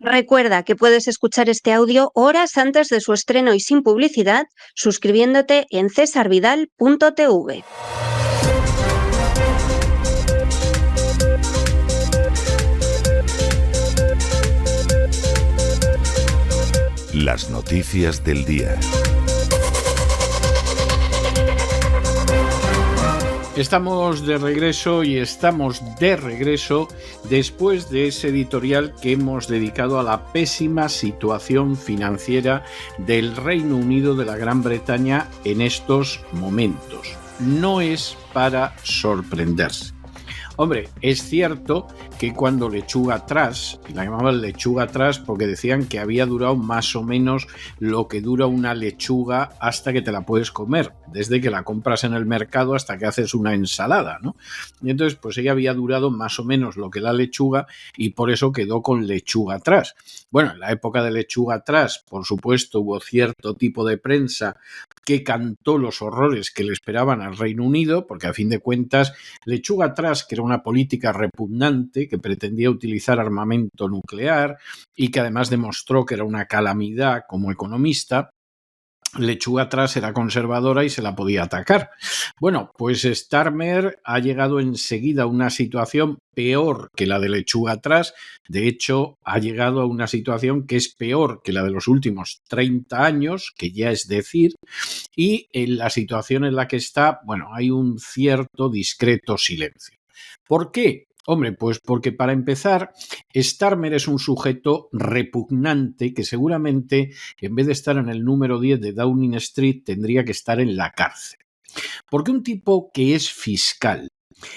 Recuerda que puedes escuchar este audio horas antes de su estreno y sin publicidad suscribiéndote en cesarvidal.tv. Las noticias del día. Estamos de regreso después de ese editorial que hemos dedicado a la pésima situación financiera del Reino Unido de la Gran Bretaña en estos momentos. No es para sorprenderse. Hombre, es cierto que cuando Lechuga Trash, y la llamaban Lechuga Trash porque decían que había durado más o menos lo que dura una lechuga hasta que te la puedes comer, desde que la compras en el mercado hasta que haces una ensalada, ¿no? Y entonces, pues ella había durado más o menos lo que la lechuga y por eso quedó con Lechuga Trash. Bueno, en la época de Lechuga Trash, por supuesto, hubo cierto tipo de prensa que cantó los horrores que le esperaban al Reino Unido, porque a fin de cuentas, Lechuga Trash, que era una política repugnante que pretendía utilizar armamento nuclear y que además demostró que era una calamidad como economista, Lechuga Trash era conservadora y se la podía atacar. Bueno, pues Starmer ha llegado enseguida a una situación peor que la de Lechuga Trash. De hecho, ha llegado a una situación que es peor que la de los últimos 30 años, que ya es decir, y en la situación en la que está, bueno, hay un cierto discreto silencio. ¿Por qué? Hombre, pues porque para empezar, Starmer es un sujeto repugnante que seguramente, en vez de estar en el número 10 de Downing Street, tendría que estar en la cárcel. Porque un tipo que es fiscal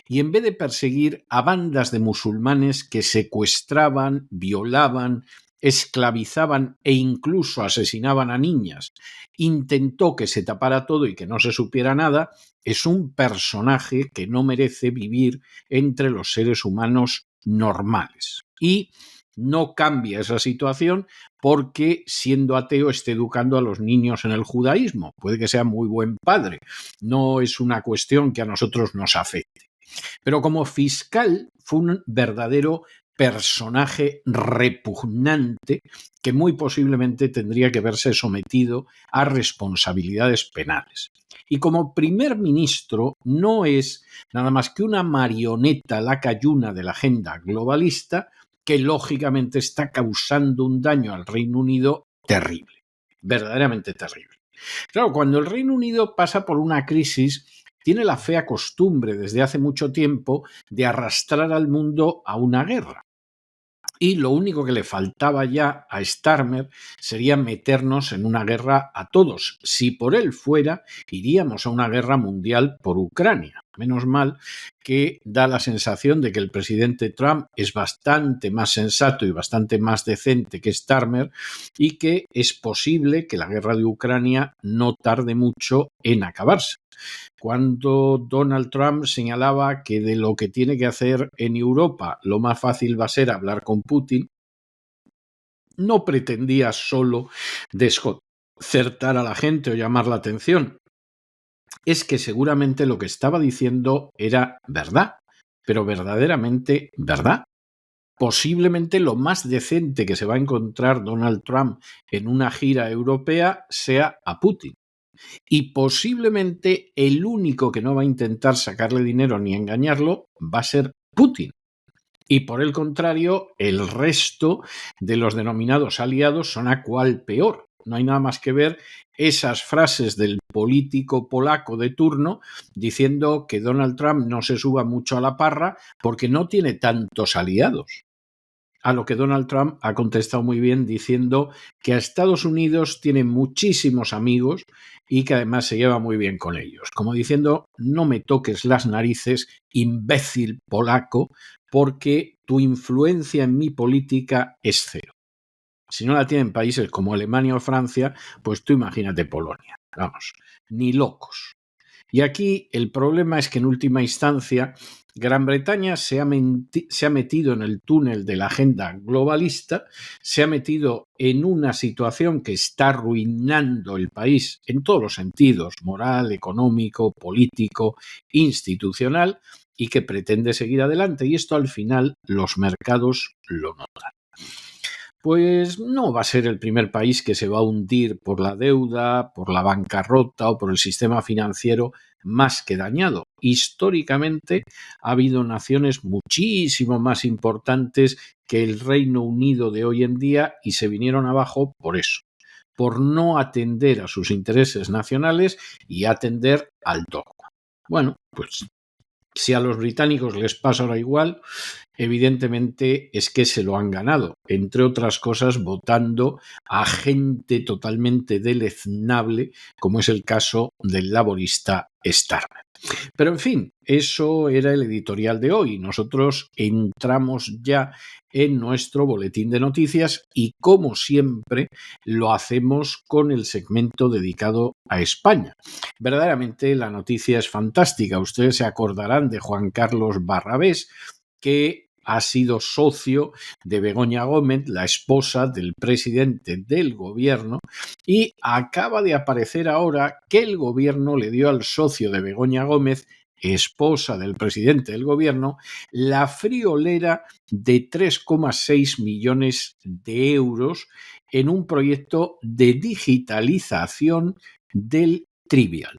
y en vez de perseguir a bandas de musulmanes que secuestraban, violaban, esclavizaban e incluso asesinaban a niñas, intentó que se tapara todo y que no se supiera nada, es un personaje que no merece vivir entre los seres humanos normales. Y no cambia esa situación porque, siendo ateo, esté educando a los niños en el judaísmo. Puede que sea muy buen padre. No es una cuestión que a nosotros nos afecte. Pero como fiscal fue un verdadero personaje repugnante que muy posiblemente tendría que verse sometido a responsabilidades penales. Y como primer ministro no es nada más que una marioneta lacayuna de la agenda globalista que lógicamente está causando un daño al Reino Unido terrible, verdaderamente terrible. Claro, cuando el Reino Unido pasa por una crisis, tiene la fea costumbre desde hace mucho tiempo de arrastrar al mundo a una guerra. Y lo único que le faltaba ya a Starmer sería meternos en una guerra a todos. Si por él fuera, iríamos a una guerra mundial por Ucrania. Menos mal que da la sensación de que el presidente Trump es bastante más sensato y bastante más decente que Starmer y que es posible que la guerra de Ucrania no tarde mucho en acabarse. Cuando Donald Trump señalaba que de lo que tiene que hacer en Europa lo más fácil va a ser hablar con Putin, no pretendía solo desconcertar a la gente o llamar la atención. Es que seguramente lo que estaba diciendo era verdad, pero verdaderamente verdad. Posiblemente lo más decente que se va a encontrar Donald Trump en una gira europea sea a Putin. Y posiblemente el único que no va a intentar sacarle dinero ni engañarlo va a ser Putin. Y por el contrario, el resto de los denominados aliados son a cual peor. No hay nada más que ver esas frases del político polaco de turno diciendo que Donald Trump no se suba mucho a la parra porque no tiene tantos aliados. A lo que Donald Trump ha contestado muy bien diciendo que a Estados Unidos tiene muchísimos amigos y que además se lleva muy bien con ellos. Como diciendo, no me toques las narices, imbécil polaco, porque tu influencia en mi política es cero. Si no la tienen países como Alemania o Francia, pues tú imagínate Polonia. Vamos, ni locos. Y aquí el problema es que en última instancia Gran Bretaña se ha metido en el túnel de la agenda globalista, se ha metido en una situación que está arruinando el país en todos los sentidos, moral, económico, político, institucional, y que pretende seguir adelante. Y esto al final los mercados lo notan. pues no va a ser el primer país que se va a hundir por la deuda, por la bancarrota o por el sistema financiero más que dañado. Históricamente ha habido naciones muchísimo más importantes que el Reino Unido de hoy en día y se vinieron abajo por eso, por no atender a sus intereses nacionales y atender al dogma. Bueno, pues si a los británicos les pasa ahora igual, evidentemente es que se lo han ganado, entre otras cosas votando a gente totalmente deleznable, como es el caso del laborista Starmer. Pero en fin, eso era el editorial de hoy. Nosotros entramos ya en nuestro boletín de noticias y, como siempre, lo hacemos con el segmento dedicado a España. Verdaderamente la noticia es fantástica. Ustedes se acordarán de Juan Carlos Barrabés, que ha sido socio de Begoña Gómez, la esposa del presidente del gobierno, y acaba de aparecer ahora que el gobierno le dio al socio de Begoña Gómez, esposa del presidente del gobierno, la friolera de 3,6 millones de euros en un proyecto de digitalización del Trivial.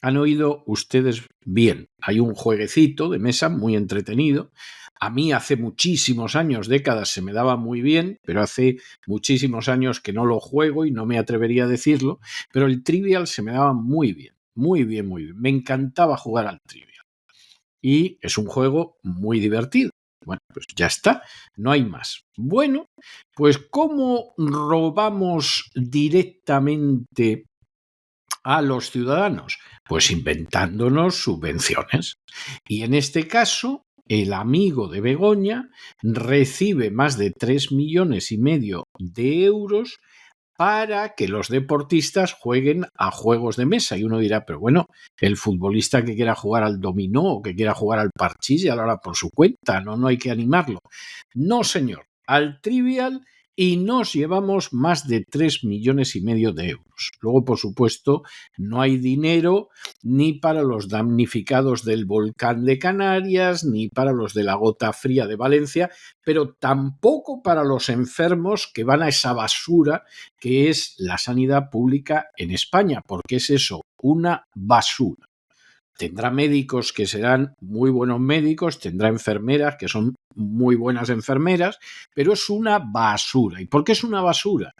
Han oído ustedes bien, hay un jueguecito de mesa muy entretenido. A mí hace muchísimos años, décadas, se me daba muy bien, pero hace muchísimos años que no lo juego y no me atrevería a decirlo, pero el Trivial se me daba muy bien, muy bien, muy bien. Me encantaba jugar al Trivial. Y es un juego muy divertido. Bueno, pues ya está, no hay más. Bueno, pues ¿cómo robamos directamente a los ciudadanos? Pues inventándonos subvenciones. Y en este caso, el amigo de Begoña recibe más de 3,5 millones de euros para que los deportistas jueguen a juegos de mesa. Y uno dirá, pero bueno, el futbolista que quiera jugar al dominó o que quiera jugar al parchís ya lo hará por su cuenta, no hay que animarlo. No, señor, al Trivial, y nos llevamos más de 3,5 millones de euros. Luego, por supuesto, no hay dinero ni para los damnificados del volcán de Canarias, ni para los de la gota fría de Valencia, pero tampoco para los enfermos que van a esa basura que es la sanidad pública en España, porque es eso, una basura. Tendrá médicos que serán muy buenos médicos, tendrá enfermeras que son muy buenas enfermeras, pero es una basura. ¿Y por qué es una basura?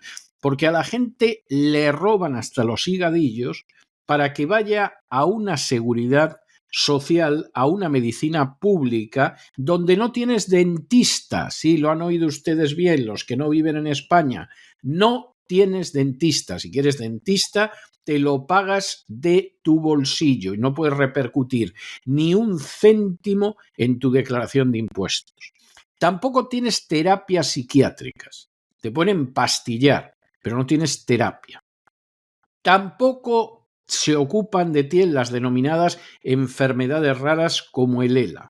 Porque a la gente le roban hasta los higadillos para que vaya a una seguridad social, a una medicina pública donde no tienes dentista. Sí, lo han oído ustedes bien, los que no viven en España. No tienes dentista. Si quieres dentista, te lo pagas de tu bolsillo y no puedes repercutir ni un céntimo en tu declaración de impuestos. Tampoco tienes terapias psiquiátricas. Te pueden pastillar, pero no tienes terapia. Tampoco se ocupan de ti en las denominadas enfermedades raras como el ELA.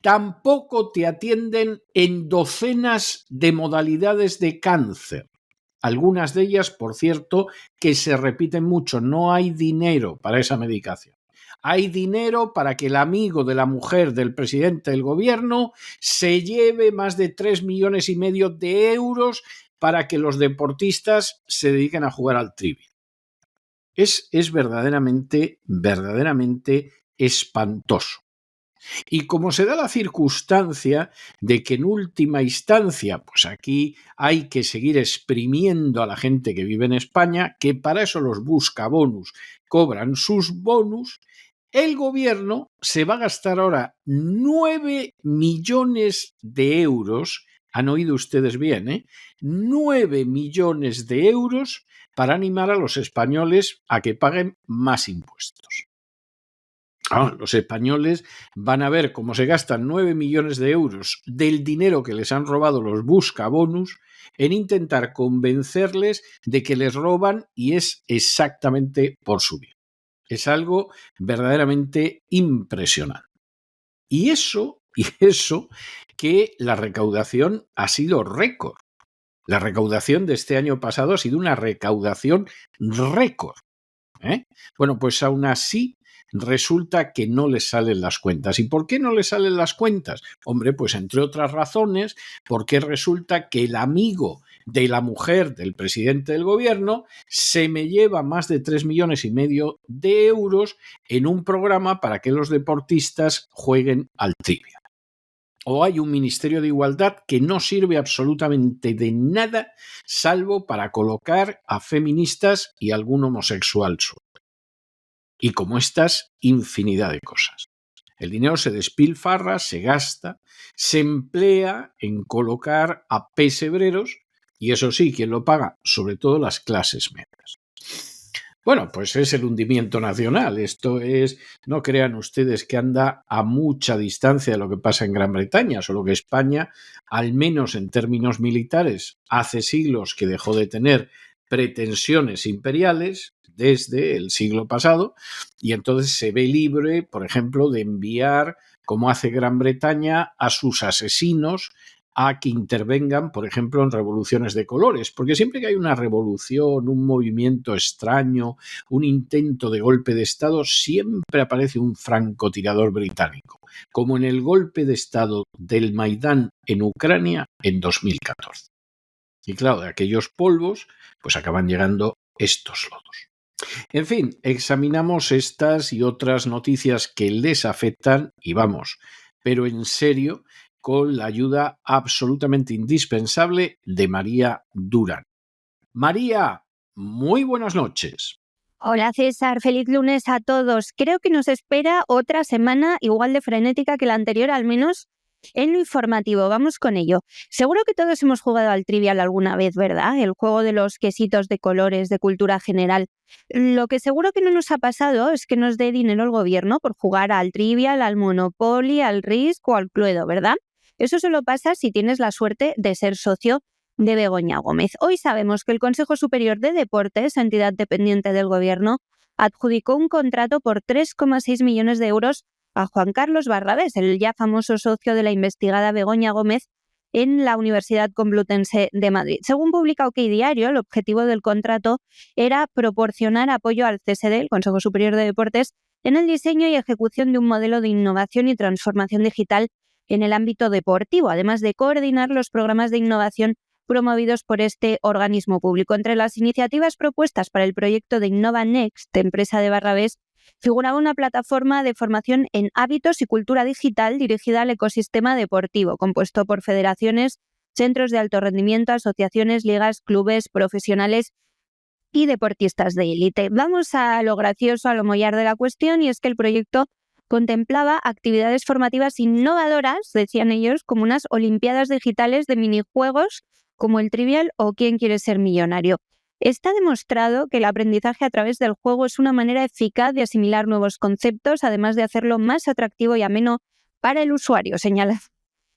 Tampoco te atienden en docenas de modalidades de cáncer. Algunas de ellas, por cierto, que se repiten mucho. No hay dinero para esa medicación. Hay dinero para que el amigo de la mujer del presidente del gobierno se lleve más de 3,5 millones de euros para que los deportistas se dediquen a jugar al Trivial. Es verdaderamente espantoso. Y como se da la circunstancia de que en última instancia, pues aquí hay que seguir exprimiendo a la gente que vive en España, que para eso los buscabonus cobran sus bonus, el gobierno se va a gastar ahora 9 millones de euros, han oído ustedes bien, 9 millones de euros para animar a los españoles a que paguen más impuestos. Los españoles van a ver cómo se gastan 9 millones de euros del dinero que les han robado los buscabonus en intentar convencerles de que les roban y es exactamente por su bien. Es algo verdaderamente impresionante. Y eso que la recaudación ha sido récord. La recaudación de este año pasado ha sido una recaudación récord. Bueno, pues aún así resulta que no le salen las cuentas. ¿Y por qué no le salen las cuentas? Hombre, pues entre otras razones, porque resulta que el amigo de la mujer del presidente del gobierno se me lleva más de 3,5 millones de euros en un programa para que los deportistas jueguen al Trivial. O hay un Ministerio de Igualdad que no sirve absolutamente de nada salvo para colocar a feministas y algún homosexual suelto. Y como estas, infinidad de cosas. El dinero se despilfarra, se gasta, se emplea en colocar a pesebreros, y eso sí, ¿quién lo paga? Sobre todo las clases medias. Bueno, pues es el hundimiento nacional. Esto es, no crean ustedes que anda a mucha distancia de lo que pasa en Gran Bretaña, solo que España, al menos en términos militares, hace siglos que dejó de tener pretensiones imperiales desde el siglo pasado, y entonces se ve libre, por ejemplo, de enviar, como hace Gran Bretaña, a sus asesinos a que intervengan, por ejemplo, en revoluciones de colores, porque siempre que hay una revolución, un movimiento extraño, un intento de golpe de Estado, siempre aparece un francotirador británico, como en el golpe de Estado del Maidán en Ucrania en 2014. Y claro, de aquellos polvos, pues acaban llegando estos lodos. En fin, examinamos estas y otras noticias que les afectan, y vamos, pero en serio, con la ayuda absolutamente indispensable de María Durán. María, muy buenas noches. Hola César, feliz lunes a todos. Creo que nos espera otra semana igual de frenética que la anterior, al menos en lo informativo. Vamos con ello. Seguro que todos hemos jugado al Trivial alguna vez, ¿verdad? El juego de los quesitos de colores de cultura general. Lo que seguro que no nos ha pasado es que nos dé dinero el gobierno por jugar al Trivial, al Monopoly, al Risk o al Cluedo, ¿verdad? Eso solo pasa si tienes la suerte de ser socio de Begoña Gómez. Hoy sabemos que el Consejo Superior de Deportes, entidad dependiente del Gobierno, adjudicó un contrato por 3,6 millones de euros a Juan Carlos Barrabés, el ya famoso socio de la investigada Begoña Gómez en la Universidad Complutense de Madrid. Según publica OK Diario, el objetivo del contrato era proporcionar apoyo al CSD, el Consejo Superior de Deportes, en el diseño y ejecución de un modelo de innovación y transformación digital en el ámbito deportivo, además de coordinar los programas de innovación promovidos por este organismo público. Entre las iniciativas propuestas para el proyecto de Innova Next, empresa de Barrabés, figuraba una plataforma de formación en hábitos y cultura digital dirigida al ecosistema deportivo, compuesto por federaciones, centros de alto rendimiento, asociaciones, ligas, clubes, profesionales y deportistas de élite. Vamos a lo gracioso, a lo mollar de la cuestión, y es que el proyecto contemplaba actividades formativas innovadoras, decían ellos, como unas olimpiadas digitales de minijuegos como el Trivial o ¿Quién quiere ser millonario? Está demostrado que el aprendizaje a través del juego es una manera eficaz de asimilar nuevos conceptos, además de hacerlo más atractivo y ameno para el usuario, señala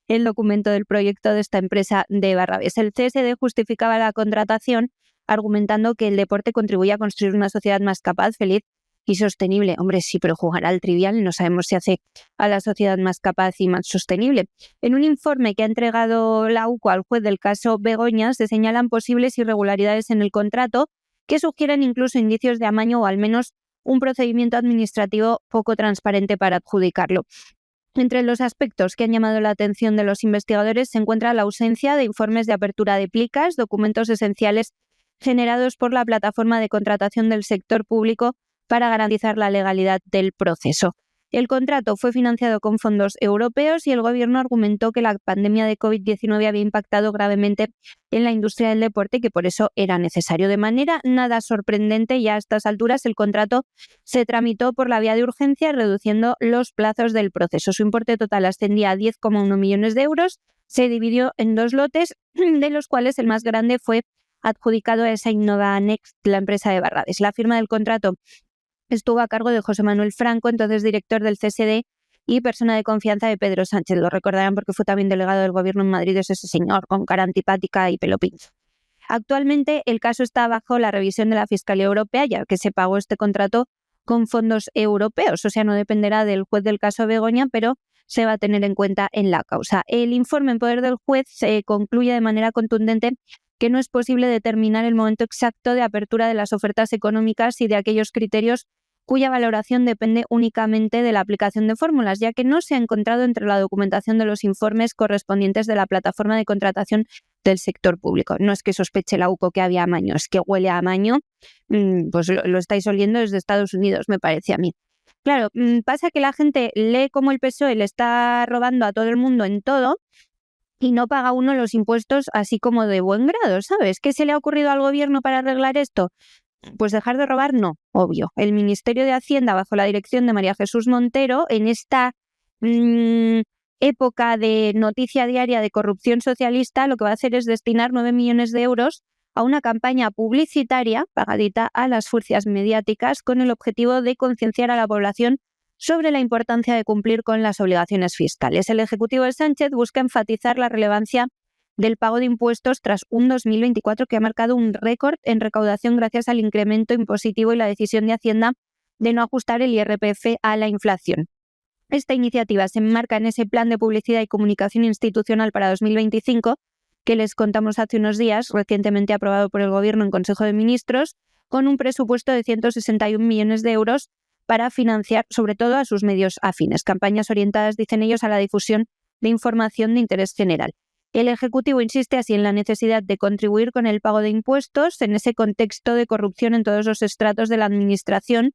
el documento del proyecto de esta empresa de Barrabés. El CSD justificaba la contratación argumentando que el deporte contribuye a construir una sociedad más capaz, feliz y sostenible. Hombre, sí, pero jugar al Trivial no sabemos si hace a la sociedad más capaz y más sostenible. En un informe que ha entregado la UCO al juez del caso Begoña, se señalan posibles irregularidades en el contrato que sugieren incluso indicios de amaño o al menos un procedimiento administrativo poco transparente para adjudicarlo. Entre los aspectos que han llamado la atención de los investigadores se encuentra la ausencia de informes de apertura de plicas, documentos esenciales generados por la plataforma de contratación del sector público para garantizar la legalidad del proceso. El contrato fue financiado con fondos europeos y el gobierno argumentó que la pandemia de COVID-19 había impactado gravemente en la industria del deporte y que por eso era necesario. De manera nada sorprendente, ya a estas alturas el contrato se tramitó por la vía de urgencia, reduciendo los plazos del proceso. Su importe total ascendía a 10,1 millones de euros, se dividió en 2 lotes, de los cuales el más grande fue adjudicado a esa Innova Next, la empresa de Barrabés. La firma del contrato estuvo a cargo de José Manuel Franco, entonces director del CSD y persona de confianza de Pedro Sánchez. Lo recordarán porque fue también delegado del gobierno en Madrid, es ese señor con cara antipática y pelo pinzo. Actualmente el caso está bajo la revisión de la Fiscalía Europea, ya que se pagó este contrato con fondos europeos, o sea, no dependerá del juez del caso Begoña, pero se va a tener en cuenta en la causa. El informe en poder del juez concluye de manera contundente que no es posible determinar el momento exacto de apertura de las ofertas económicas y de aquellos criterios cuya valoración depende únicamente de la aplicación de fórmulas, ya que no se ha encontrado entre la documentación de los informes correspondientes de la plataforma de contratación del sector público. No es que sospeche la UCO que había amaño, es que huele a amaño, pues lo estáis oliendo desde Estados Unidos, me parece a mí. Claro, pasa que la gente lee cómo el PSOE le está robando a todo el mundo en todo y no paga uno los impuestos así como de buen grado, ¿sabes? ¿Qué se le ha ocurrido al gobierno para arreglar esto? Pues dejar de robar, no, obvio. El Ministerio de Hacienda, bajo la dirección de María Jesús Montero, en esta época de noticia diaria de corrupción socialista, lo que va a hacer es destinar 9 millones de euros a una campaña publicitaria pagadita a las furcias mediáticas con el objetivo de concienciar a la población sobre la importancia de cumplir con las obligaciones fiscales. El Ejecutivo de Sánchez busca enfatizar la relevancia del pago de impuestos tras un 2024 que ha marcado un récord en recaudación gracias al incremento impositivo y la decisión de Hacienda de no ajustar el IRPF a la inflación. Esta iniciativa se enmarca en ese plan de publicidad y comunicación institucional para 2025 que les contamos hace unos días, recientemente aprobado por el Gobierno en Consejo de Ministros, con un presupuesto de 161 millones de euros para financiar sobre todo a sus medios afines, campañas orientadas, dicen ellos, a la difusión de información de interés general. El Ejecutivo insiste así en la necesidad de contribuir con el pago de impuestos en ese contexto de corrupción en todos los estratos de la Administración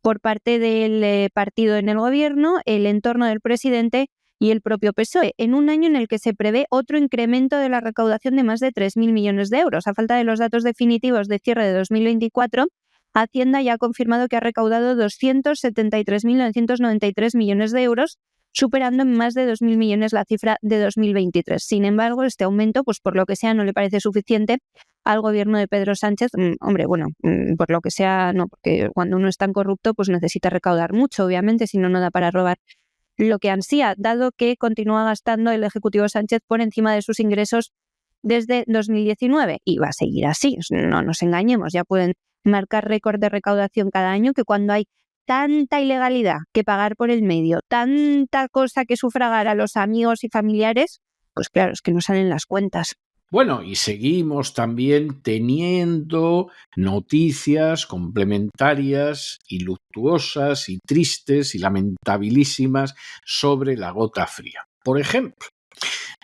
por parte del partido en el Gobierno, el entorno del presidente y el propio PSOE, en un año en el que se prevé otro incremento de la recaudación de más de 3.000 millones de euros. A falta de los datos definitivos de cierre de 2024, Hacienda ya ha confirmado que ha recaudado 273.993 millones de euros, superando en más de 2.000 millones la cifra de 2023. Sin embargo, este aumento, pues por lo que sea, no le parece suficiente al gobierno de Pedro Sánchez. Por lo que sea, no, porque cuando uno es tan corrupto, pues necesita recaudar mucho, obviamente, si no, no da para robar lo que ansía, dado que continúa gastando el Ejecutivo Sánchez por encima de sus ingresos desde 2019 y va a seguir así, no nos engañemos, ya pueden marcar récord de recaudación cada año, que cuando hay tanta ilegalidad que pagar por el medio, tanta cosa que sufragar a los amigos y familiares, pues claro, es que no salen las cuentas. Bueno, y seguimos también teniendo noticias complementarias y luctuosas y tristes y lamentabilísimas sobre la gota fría. Por ejemplo,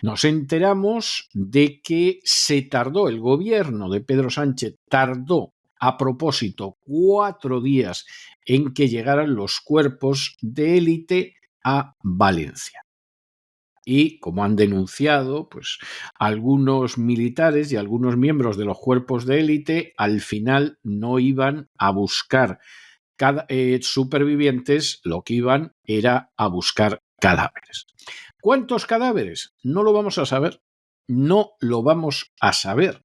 nos enteramos de que el gobierno de Pedro Sánchez tardó a propósito 4 días en que llegaran los cuerpos de élite a Valencia. Y como han denunciado, pues algunos militares y algunos miembros de los cuerpos de élite al final no iban a buscar supervivientes, lo que iban era a buscar cadáveres. ¿Cuántos cadáveres? No lo vamos a saber. No lo vamos a saber.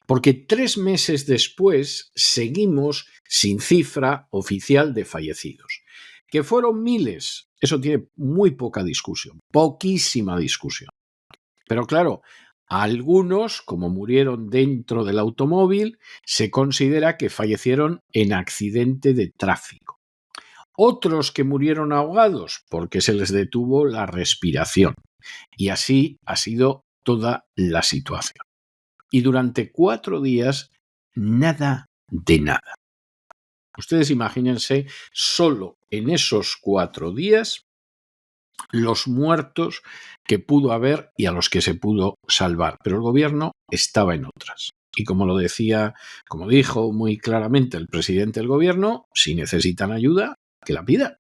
Porque 3 meses después seguimos sin cifra oficial de fallecidos. Que fueron miles, eso tiene muy poca discusión, poquísima discusión. Pero claro, a algunos, como murieron dentro del automóvil, se considera que fallecieron en accidente de tráfico. Otros que murieron ahogados porque se les detuvo la respiración. Y así ha sido toda la situación. Y durante 4 días, nada de nada. Ustedes imagínense, solo en esos 4 días, los muertos que pudo haber y a los que se pudo salvar. Pero el gobierno estaba en otras. Y como dijo muy claramente el presidente del gobierno, si necesitan ayuda, que la pidan.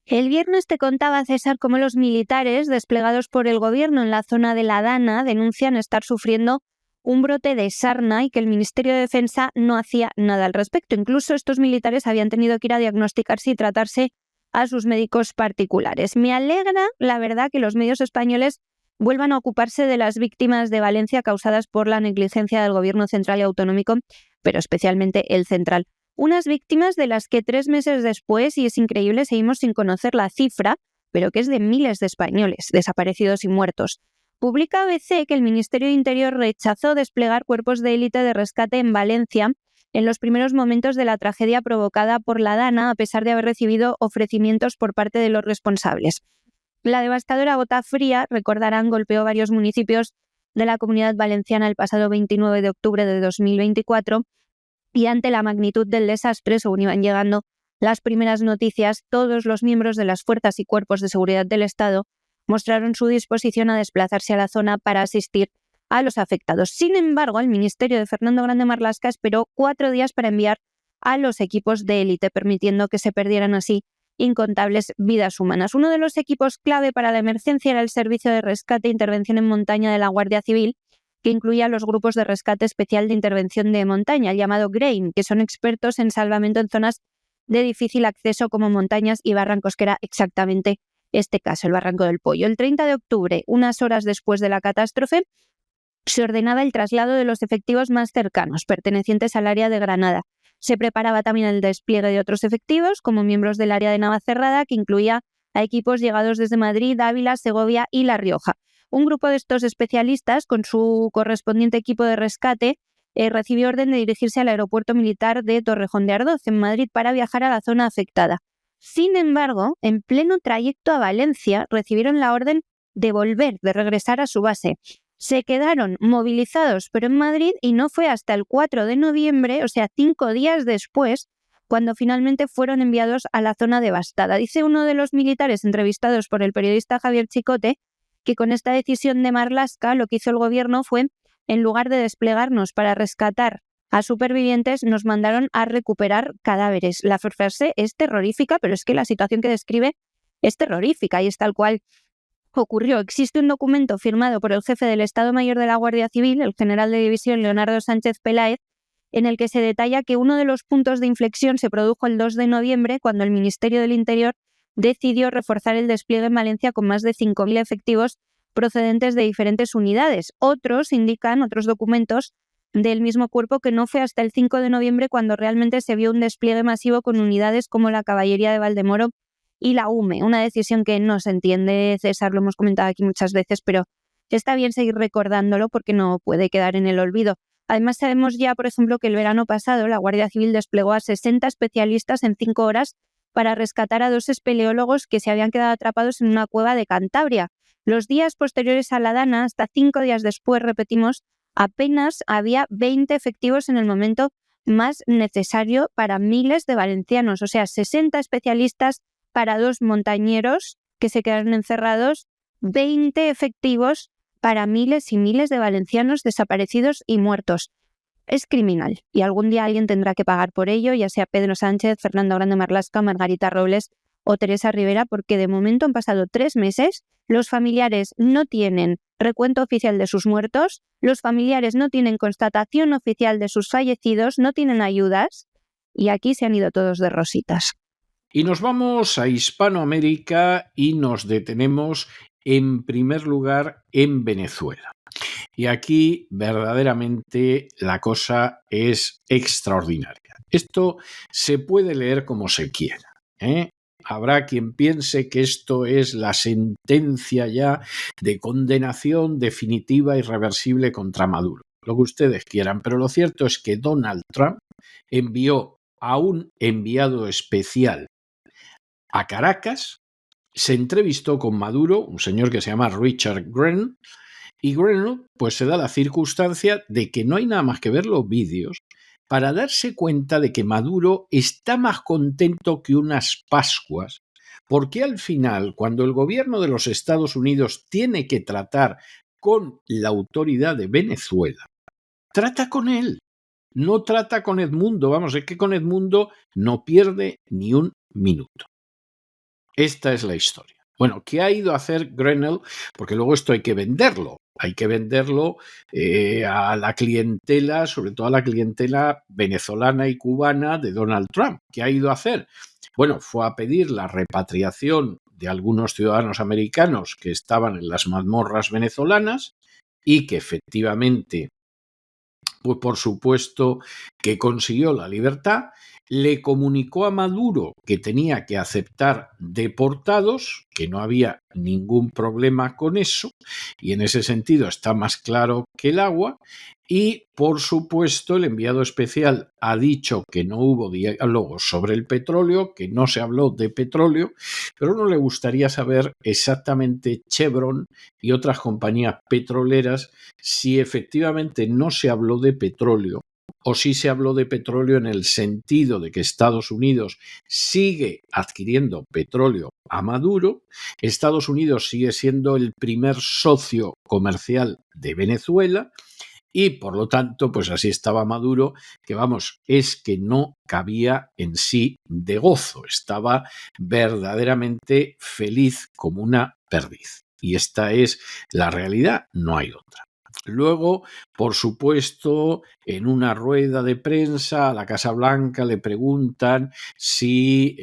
El viernes te contaba, César, cómo los militares desplegados por el gobierno en la zona de La Dana denuncian estar sufriendo un brote de sarna y que el Ministerio de Defensa no hacía nada al respecto. Incluso estos militares habían tenido que ir a diagnosticarse y tratarse a sus médicos particulares. Me alegra, la verdad, que los medios españoles vuelvan a ocuparse de las víctimas de Valencia causadas por la negligencia del gobierno central y autonómico, pero especialmente el central. Unas víctimas de las que 3 meses después, y es increíble, seguimos sin conocer la cifra, pero que es de miles de españoles desaparecidos y muertos. Publica ABC que el Ministerio de Interior rechazó desplegar cuerpos de élite de rescate en Valencia en los primeros momentos de la tragedia provocada por la Dana, a pesar de haber recibido ofrecimientos por parte de los responsables. La devastadora gota fría, recordarán, golpeó varios municipios de la Comunidad Valenciana el pasado 29 de octubre de 2024 y ante la magnitud del desastre, según iban llegando las primeras noticias, todos los miembros de las fuerzas y cuerpos de seguridad del Estado mostraron su disposición a desplazarse a la zona para asistir a los afectados. Sin embargo, el ministerio de Fernando Grande Marlaska esperó 4 días para enviar a los equipos de élite, permitiendo que se perdieran así incontables vidas humanas. Uno de los equipos clave para la emergencia era el Servicio de Rescate e Intervención en Montaña de la Guardia Civil, que incluía los grupos de rescate especial de intervención de montaña, el llamado GRAIN, que son expertos en salvamento en zonas de difícil acceso como montañas y barrancos, que era exactamente este caso, el Barranco del Pollo. El 30 de octubre, unas horas después de la catástrofe, se ordenaba el traslado de los efectivos más cercanos, pertenecientes al área de Granada. Se preparaba también el despliegue de otros efectivos, como miembros del área de Navacerrada, que incluía a equipos llegados desde Madrid, Ávila, Segovia y La Rioja. Un grupo de estos especialistas, con su correspondiente equipo de rescate, recibió orden de dirigirse al aeropuerto militar de Torrejón de Ardoz, en Madrid, para viajar a la zona afectada. Sin embargo, en pleno trayecto a Valencia, recibieron la orden de volver, de regresar a su base. Se quedaron movilizados, pero en Madrid, y no fue hasta el 4 de noviembre, o sea, 5 días después, cuando finalmente fueron enviados a la zona devastada. Dice uno de los militares entrevistados por el periodista Javier Chicote que con esta decisión de Marlaska lo que hizo el gobierno fue, en lugar de desplegarnos para rescatar a supervivientes, nos mandaron a recuperar cadáveres. La frase es terrorífica, pero es que la situación que describe es terrorífica y es tal cual ocurrió. Existe un documento firmado por el jefe del Estado Mayor de la Guardia Civil, el general de división Leonardo Sánchez Peláez, en el que se detalla que uno de los puntos de inflexión se produjo el 2 de noviembre, cuando el Ministerio del Interior decidió reforzar el despliegue en Valencia con más de 5.000 efectivos procedentes de diferentes unidades. Otros documentos del mismo cuerpo, que no fue hasta el 5 de noviembre cuando realmente se vio un despliegue masivo con unidades como la Caballería de Valdemoro y la UME. Una decisión que no se entiende, César, lo hemos comentado aquí muchas veces, pero está bien seguir recordándolo porque no puede quedar en el olvido. Además, sabemos ya, por ejemplo, que el verano pasado la Guardia Civil desplegó a 60 especialistas en 5 horas para rescatar a 2 espeleólogos que se habían quedado atrapados en una cueva de Cantabria. Los días posteriores a la Dana, hasta 5 días después, repetimos, apenas había 20 efectivos en el momento más necesario para miles de valencianos. O sea, 60 especialistas para 2 montañeros que se quedaron encerrados, 20 efectivos para miles y miles de valencianos desaparecidos y muertos. Es criminal y algún día alguien tendrá que pagar por ello, ya sea Pedro Sánchez, Fernando Grande Marlaska, Margarita Robles o Teresa Rivera, porque de momento han pasado 3 meses, los familiares no tienen recuento oficial de sus muertos, los familiares no tienen constatación oficial de sus fallecidos, no tienen ayudas y aquí se han ido todos de rositas. Y nos vamos a Hispanoamérica y nos detenemos en primer lugar en Venezuela. Y aquí verdaderamente la cosa es extraordinaria. Esto se puede leer como se quiera, ¿eh? Habrá quien piense que esto es la sentencia ya de condenación definitiva e irreversible contra Maduro, lo que ustedes quieran, pero lo cierto es que Donald Trump envió a un enviado especial a Caracas, se entrevistó con Maduro, un señor que se llama Richard Grenell, y Grenell pues se da la circunstancia de que no hay nada más que ver los vídeos para darse cuenta de que Maduro está más contento que unas Pascuas, porque al final, cuando el gobierno de los Estados Unidos tiene que tratar con la autoridad de Venezuela, trata con él, no trata con Edmundo. Vamos, es que con Edmundo no pierde ni un minuto. Esta es la historia. Bueno, ¿qué ha ido a hacer Grenell? Porque luego esto hay que venderlo. Hay que venderlo a la clientela, sobre todo a la clientela venezolana y cubana de Donald Trump. ¿Qué ha ido a hacer? Bueno, fue a pedir la repatriación de algunos ciudadanos americanos que estaban en las mazmorras venezolanas y que efectivamente, pues por supuesto que consiguió la libertad. Le comunicó a Maduro que tenía que aceptar deportados, que no había ningún problema con eso, y en ese sentido está más claro que el agua. Y, por supuesto, el enviado especial ha dicho que no hubo diálogos sobre el petróleo, que no se habló de petróleo, pero no le gustaría saber exactamente Chevron y otras compañías petroleras si efectivamente no se habló de petróleo, o sí se habló de petróleo en el sentido de que Estados Unidos sigue adquiriendo petróleo a Maduro, Estados Unidos sigue siendo el primer socio comercial de Venezuela y, por lo tanto, pues así estaba Maduro, que vamos, es que no cabía en sí de gozo, estaba verdaderamente feliz como una perdiz. Y esta es la realidad, no hay otra. Luego, por supuesto, en una rueda de prensa a la Casa Blanca le preguntan si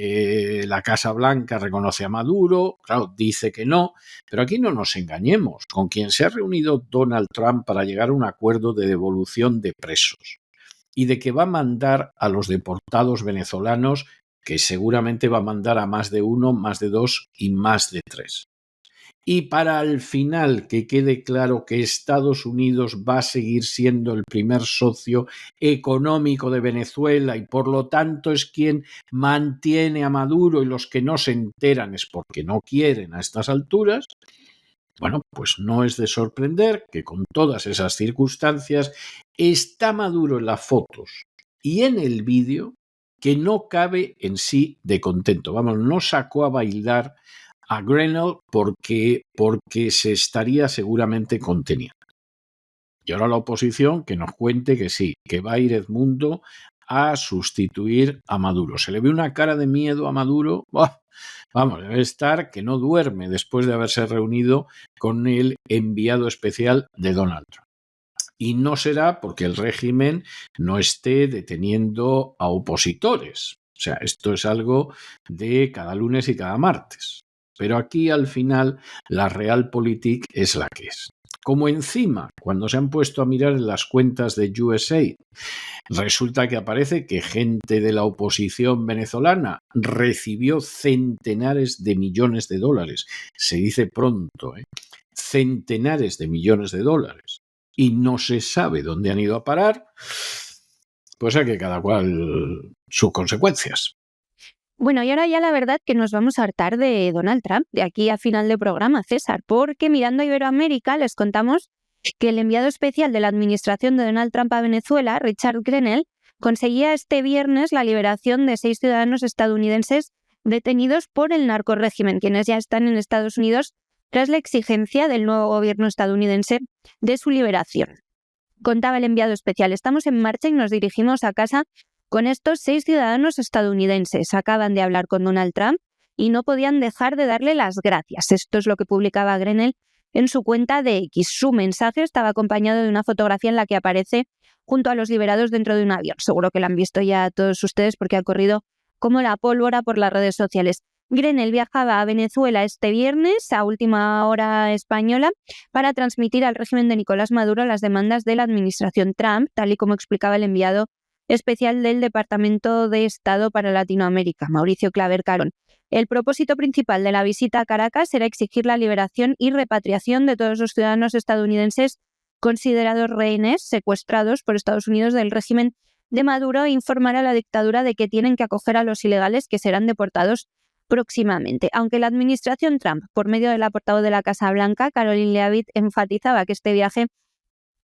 la Casa Blanca reconoce a Maduro. Claro, dice que no, pero aquí no nos engañemos. Con quien se ha reunido Donald Trump para llegar a un acuerdo de devolución de presos y de que va a mandar a los deportados venezolanos, que seguramente va a mandar a más de uno, más de dos y más de tres. Y para al final que quede claro que Estados Unidos va a seguir siendo el primer socio económico de Venezuela y por lo tanto es quien mantiene a Maduro, y los que no se enteran es porque no quieren a estas alturas, bueno, pues no es de sorprender que con todas esas circunstancias está Maduro en las fotos y en el vídeo que no cabe en sí de contento. Vamos, no sacó a bailar a Grenell porque se estaría seguramente conteniendo. Y ahora la oposición que nos cuente que sí, que va a ir Edmundo a sustituir a Maduro. Se le ve una cara de miedo a Maduro. ¡Bah! Vamos, debe estar que no duerme después de haberse reunido con el enviado especial de Donald Trump. Y no será porque el régimen no esté deteniendo a opositores. O sea, esto es algo de cada lunes y cada martes. Pero aquí al final la realpolitik es la que es. Como encima, cuando se han puesto a mirar en las cuentas de USAID, resulta que aparece que gente de la oposición venezolana recibió centenares de millones de dólares. Se dice pronto, centenares de millones de dólares. Y no se sabe dónde han ido a parar, pues a que cada cual sus consecuencias. Bueno, y ahora ya la verdad que nos vamos a hartar de Donald Trump, de aquí a final de programa, César, porque mirando a Iberoamérica les contamos que el enviado especial de la administración de Donald Trump a Venezuela, Richard Grenell, conseguía este viernes la liberación de 6 ciudadanos estadounidenses detenidos por el narcorrégimen, quienes ya están en Estados Unidos tras la exigencia del nuevo gobierno estadounidense de su liberación. Contaba el enviado especial: estamos en marcha y nos dirigimos a casa con estos 6 ciudadanos estadounidenses. Acaban de hablar con Donald Trump y no podían dejar de darle las gracias. Esto es lo que publicaba Grenell en su cuenta de X. Su mensaje estaba acompañado de una fotografía en la que aparece junto a los liberados dentro de un avión. Seguro que la han visto ya todos ustedes porque ha corrido como la pólvora por las redes sociales. Grenell viajaba a Venezuela este viernes a última hora española para transmitir al régimen de Nicolás Maduro las demandas de la administración Trump, tal y como explicaba el enviado especial del Departamento de Estado para Latinoamérica, Mauricio Claver Carón. El propósito principal de la visita a Caracas era exigir la liberación y repatriación de todos los ciudadanos estadounidenses considerados rehenes secuestrados por Estados Unidos del régimen de Maduro e informar a la dictadura de que tienen que acoger a los ilegales que serán deportados próximamente. Aunque la administración Trump, por medio de la portavoz de la Casa Blanca, Caroline Leavitt, enfatizaba que este viaje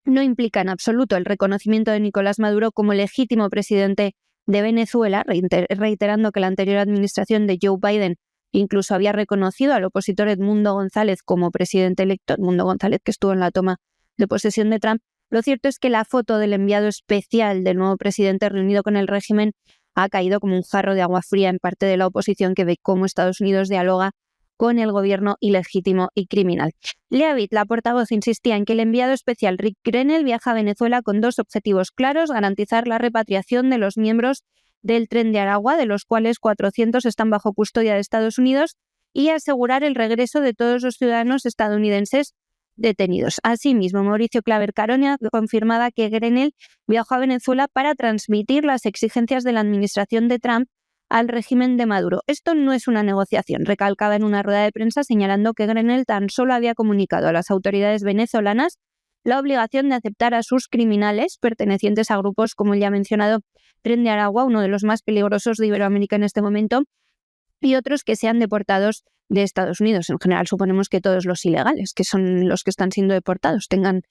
no implica en absoluto el reconocimiento de Nicolás Maduro como legítimo presidente de Venezuela, reiterando que la anterior administración de Joe Biden incluso había reconocido al opositor Edmundo González como presidente electo, Edmundo González que estuvo en la toma de posesión de Trump. Lo cierto es que la foto del enviado especial del nuevo presidente reunido con el régimen ha caído como un jarro de agua fría en parte de la oposición, que ve cómo Estados Unidos dialoga con el gobierno ilegítimo y criminal. Leavitt, la portavoz, insistía en que el enviado especial Rick Grenell viaja a Venezuela con 2 objetivos claros: garantizar la repatriación de los miembros del Tren de Aragua, de los cuales 400 están bajo custodia de Estados Unidos, y asegurar el regreso de todos los ciudadanos estadounidenses detenidos. Asimismo, Mauricio Claver Carón confirmaba que Grenell viajó a Venezuela para transmitir las exigencias de la administración de Trump al régimen de Maduro. Esto no es una negociación, recalcaba en una rueda de prensa, señalando que Grenell tan solo había comunicado a las autoridades venezolanas la obligación de aceptar a sus criminales pertenecientes a grupos como el ya mencionado Tren de Aragua, uno de los más peligrosos de Iberoamérica en este momento, y otros que sean deportados de Estados Unidos. En general, suponemos que todos los ilegales, que son los que están siendo deportados, tengan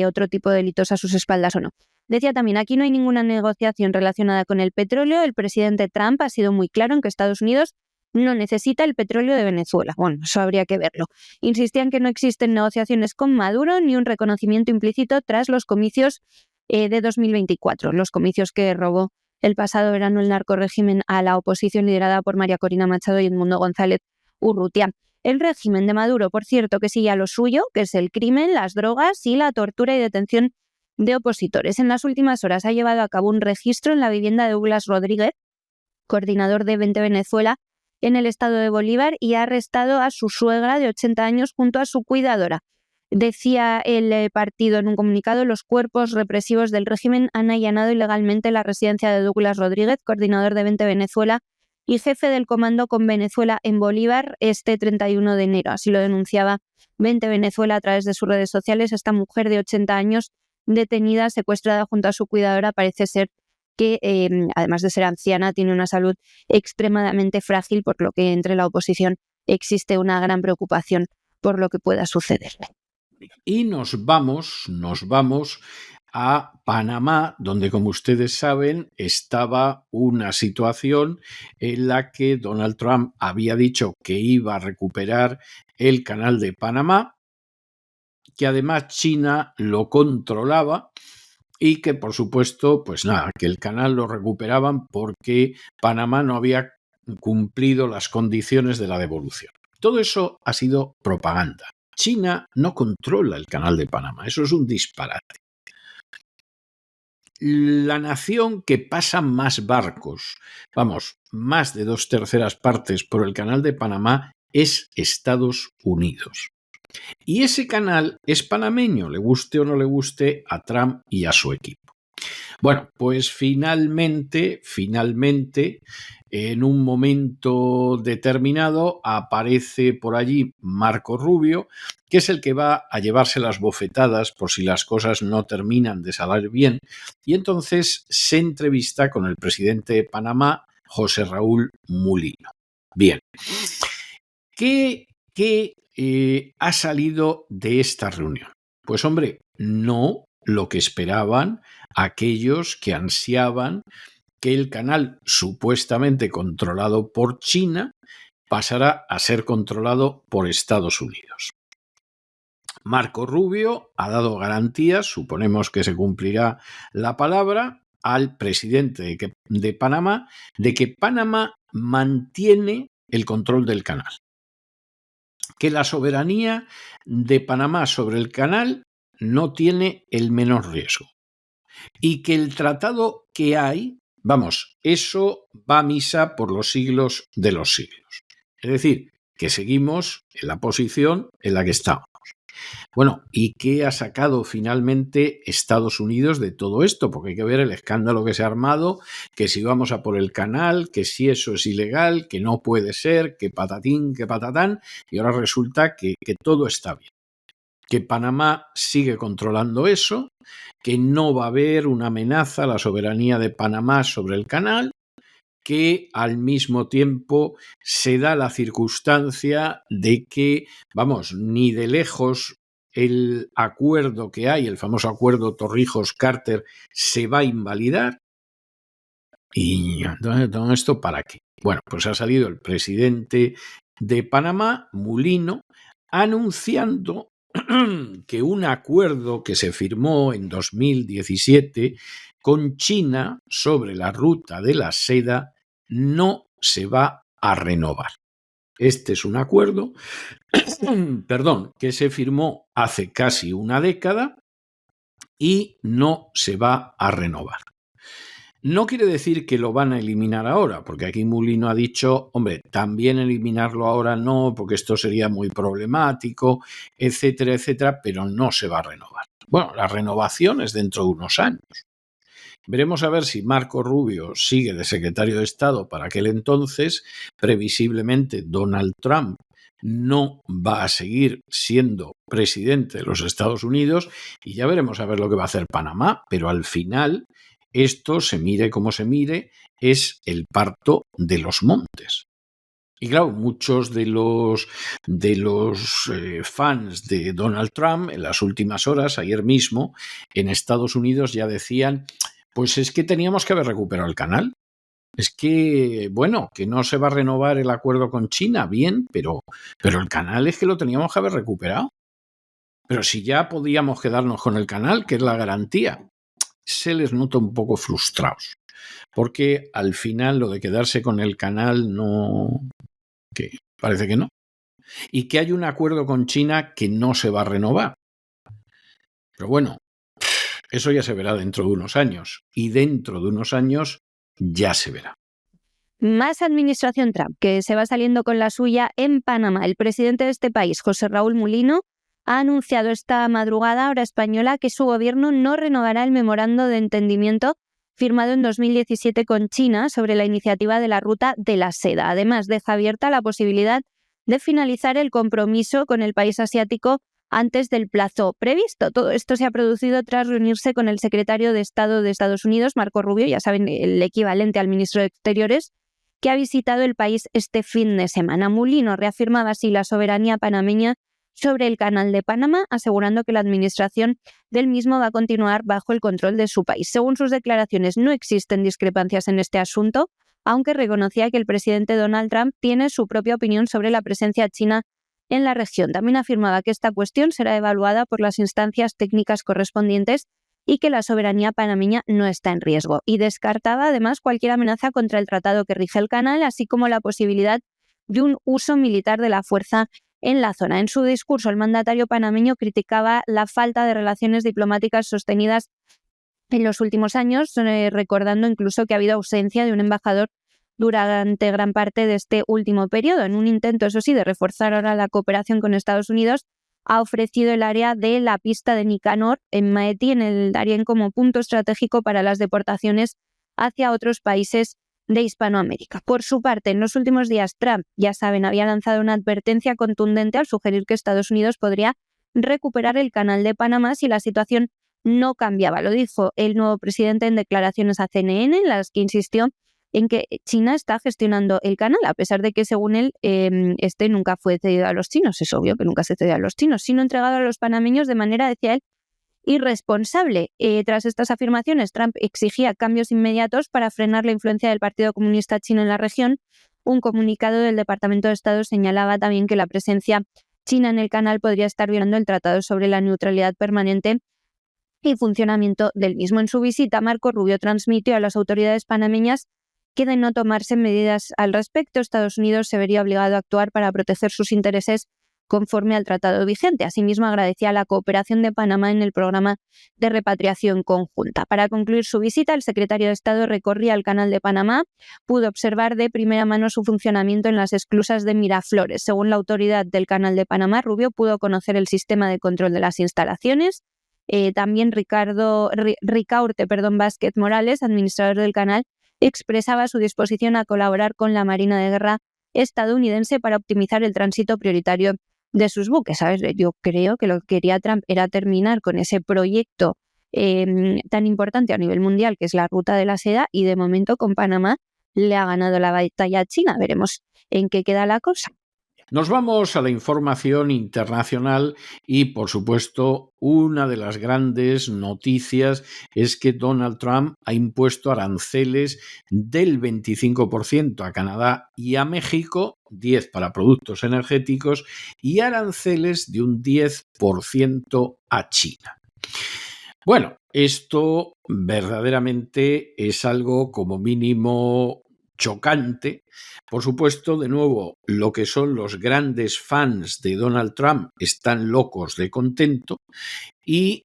otro tipo de delitos a sus espaldas o no. Decía también, aquí no hay ninguna negociación relacionada con el petróleo. El presidente Trump ha sido muy claro en que Estados Unidos no necesita el petróleo de Venezuela. Bueno, eso habría que verlo. Insistían que no existen negociaciones con Maduro ni un reconocimiento implícito tras los comicios de 2024, los comicios que robó el pasado verano el narcorrégimen a la oposición liderada por María Corina Machado y Edmundo González Urrutia. El régimen de Maduro, por cierto, que sigue a lo suyo, que es el crimen, las drogas y la tortura y detención de opositores. En las últimas horas ha llevado a cabo un registro en la vivienda de Douglas Rodríguez, coordinador de 20 Venezuela, en el estado de Bolívar, y ha arrestado a su suegra de 80 años junto a su cuidadora. Decía el partido en un comunicado, los cuerpos represivos del régimen han allanado ilegalmente la residencia de Douglas Rodríguez, coordinador de 20 Venezuela y jefe del comando con Venezuela en Bolívar, este 31 de enero. Así lo denunciaba 20 Venezuela a través de sus redes sociales. Esta mujer de 80 años detenida, secuestrada junto a su cuidadora, parece ser que, además de ser anciana, tiene una salud extremadamente frágil, por lo que entre la oposición existe una gran preocupación por lo que pueda sucederle. Y nos vamos a Panamá, donde, como ustedes saben, estaba una situación en la que Donald Trump había dicho que iba a recuperar el canal de Panamá, que además China lo controlaba y que, por supuesto, pues nada, que el canal lo recuperaban porque Panamá no había cumplido las condiciones de la devolución. Todo eso ha sido propaganda. China no controla el canal de Panamá, eso es un disparate. La nación que pasa más barcos, más de 2/3 partes por el canal de Panamá es Estados Unidos. Y ese canal es panameño, le guste o no le guste a Trump y a su equipo. Bueno, pues finalmente, en un momento determinado aparece por allí Marco Rubio, que es el que va a llevarse las bofetadas por si las cosas no terminan de salir bien, y entonces se entrevista con el presidente de Panamá, José Raúl Mulino. Bien, ¿qué ha salido de esta reunión? Pues hombre, no lo que esperaban aquellos que ansiaban que el canal supuestamente controlado por China pasara a ser controlado por Estados Unidos. Marco Rubio ha dado garantías, suponemos que se cumplirá la palabra, al presidente de Panamá, de que Panamá mantiene el control del canal, que la soberanía de Panamá sobre el canal no tiene el menor riesgo y que el tratado que hay, eso va a misa por los siglos de los siglos. Es decir, que seguimos en la posición en la que estábamos. Bueno, ¿y qué ha sacado finalmente Estados Unidos de todo esto? Porque hay que ver el escándalo que se ha armado, que si vamos a por el canal, que si eso es ilegal, que no puede ser, que patatín, que patatán, y ahora resulta que todo está bien. Que Panamá sigue controlando eso, que no va a haber una amenaza a la soberanía de Panamá sobre el canal, que al mismo tiempo se da la circunstancia de que, ni de lejos el acuerdo que hay, el famoso acuerdo Torrijos-Carter, se va a invalidar. ¿Y todo esto para qué? Bueno, pues ha salido el presidente de Panamá, Mulino, anunciando que un acuerdo que se firmó en 2017 con China sobre la ruta de la seda no se va a renovar. Este es un acuerdo que se firmó hace casi una década y no se va a renovar. No quiere decir que lo van a eliminar ahora, porque aquí Mulino ha dicho, también eliminarlo ahora no, porque esto sería muy problemático, etcétera, etcétera, pero no se va a renovar. Bueno, la renovación es dentro de unos años. Veremos a ver si Marco Rubio sigue de secretario de Estado para aquel entonces. Previsiblemente Donald Trump no va a seguir siendo presidente de los Estados Unidos y ya veremos a ver lo que va a hacer Panamá, pero al final esto, se mire como se mire, es el parto de los montes. Y claro, muchos de los fans de Donald Trump en las últimas horas, ayer mismo, en Estados Unidos ya decían, pues es que teníamos que haber recuperado el canal. Es que, bueno, que no se va a renovar el acuerdo con China, bien, pero el canal es que lo teníamos que haber recuperado. Pero si ya podíamos quedarnos con el canal, que es la garantía, se les nota un poco frustrados. Porque al final lo de quedarse con el canal no... que parece que no. Y que hay un acuerdo con China que no se va a renovar. Pero bueno, eso ya se verá dentro de unos años. Y dentro de unos años ya se verá. Más administración Trump, que se va saliendo con la suya en Panamá. El presidente de este país, José Raúl Mulino, ha anunciado esta madrugada, hora española, que su gobierno no renovará el memorando de entendimiento firmado en 2017 con China sobre la iniciativa de la Ruta de la Seda. Además, deja abierta la posibilidad de finalizar el compromiso con el país asiático antes del plazo previsto. Todo esto se ha producido tras reunirse con el secretario de Estado de Estados Unidos, Marco Rubio, ya saben, el equivalente al ministro de Exteriores, que ha visitado el país este fin de semana. Mulino reafirmaba así la soberanía panameña sobre el Canal de Panamá, asegurando que la administración del mismo va a continuar bajo el control de su país. Según sus declaraciones, no existen discrepancias en este asunto, aunque reconocía que el presidente Donald Trump tiene su propia opinión sobre la presencia china en la región. También afirmaba que esta cuestión será evaluada por las instancias técnicas correspondientes y que la soberanía panameña no está en riesgo. Y descartaba además cualquier amenaza contra el tratado que rige el canal, así como la posibilidad de un uso militar de la fuerza en la zona. En su discurso, el mandatario panameño criticaba la falta de relaciones diplomáticas sostenidas en los últimos años, recordando incluso que ha habido ausencia de un embajador durante gran parte de este último periodo. En un intento, eso sí, de reforzar ahora la cooperación con Estados Unidos, ha ofrecido el área de la pista de Nicanor en Maeti, en el Darién, como punto estratégico para las deportaciones hacia otros países de Hispanoamérica. Por su parte, en los últimos días, Trump, ya saben, había lanzado una advertencia contundente al sugerir que Estados Unidos podría recuperar el Canal de Panamá si la situación no cambiaba. Lo dijo el nuevo presidente en declaraciones a CNN, en las que insistió en que China está gestionando el canal, a pesar de que, según él, este nunca fue cedido a los chinos. Es obvio que nunca se cedió a los chinos, sino entregado a los panameños de manera, decía él, irresponsable. Tras estas afirmaciones, Trump exigía cambios inmediatos para frenar la influencia del Partido Comunista Chino en la región. Un comunicado del Departamento de Estado señalaba también que la presencia china en el canal podría estar violando el Tratado sobre la Neutralidad Permanente y funcionamiento del mismo. En su visita, Marco Rubio transmitió a las autoridades panameñas que, de no tomarse medidas al respecto, Estados Unidos se vería obligado a actuar para proteger sus intereses conforme al tratado vigente. Asimismo, agradecía la cooperación de Panamá en el programa de repatriación conjunta. Para concluir su visita, el secretario de Estado recorría el Canal de Panamá, pudo observar de primera mano su funcionamiento en las esclusas de Miraflores. Según la autoridad del Canal de Panamá, Rubio pudo conocer el sistema de control de las instalaciones. También Ricaurte Vázquez Morales, administrador del canal, expresaba su disposición a colaborar con la Marina de Guerra estadounidense para optimizar el tránsito prioritario de sus buques. ¿Sabes? Yo creo que lo que quería Trump era terminar con ese proyecto tan importante a nivel mundial, que es la Ruta de la Seda, y de momento con Panamá le ha ganado la batalla a China. Veremos en qué queda la cosa. Nos vamos a la información internacional y, por supuesto, una de las grandes noticias es que Donald Trump ha impuesto aranceles del 25% a Canadá y a México, 10% para productos energéticos, y aranceles de un 10% a China. Bueno, esto verdaderamente es algo como mínimo chocante. Por supuesto, de nuevo, lo que son los grandes fans de Donald Trump están locos de contento y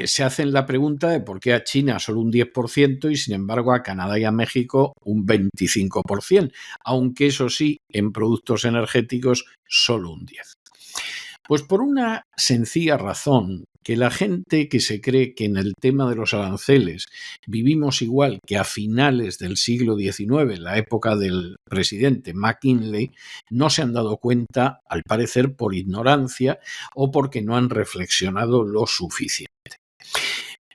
se hacen la pregunta de por qué a China solo un 10% y, sin embargo, a Canadá y a México un 25%, aunque eso sí, en productos energéticos solo un 10%. Pues por una sencilla razón, que la gente que se cree que en el tema de los aranceles vivimos igual que a finales del siglo XIX, en la época del presidente McKinley, no se han dado cuenta, al parecer por ignorancia o porque no han reflexionado lo suficiente.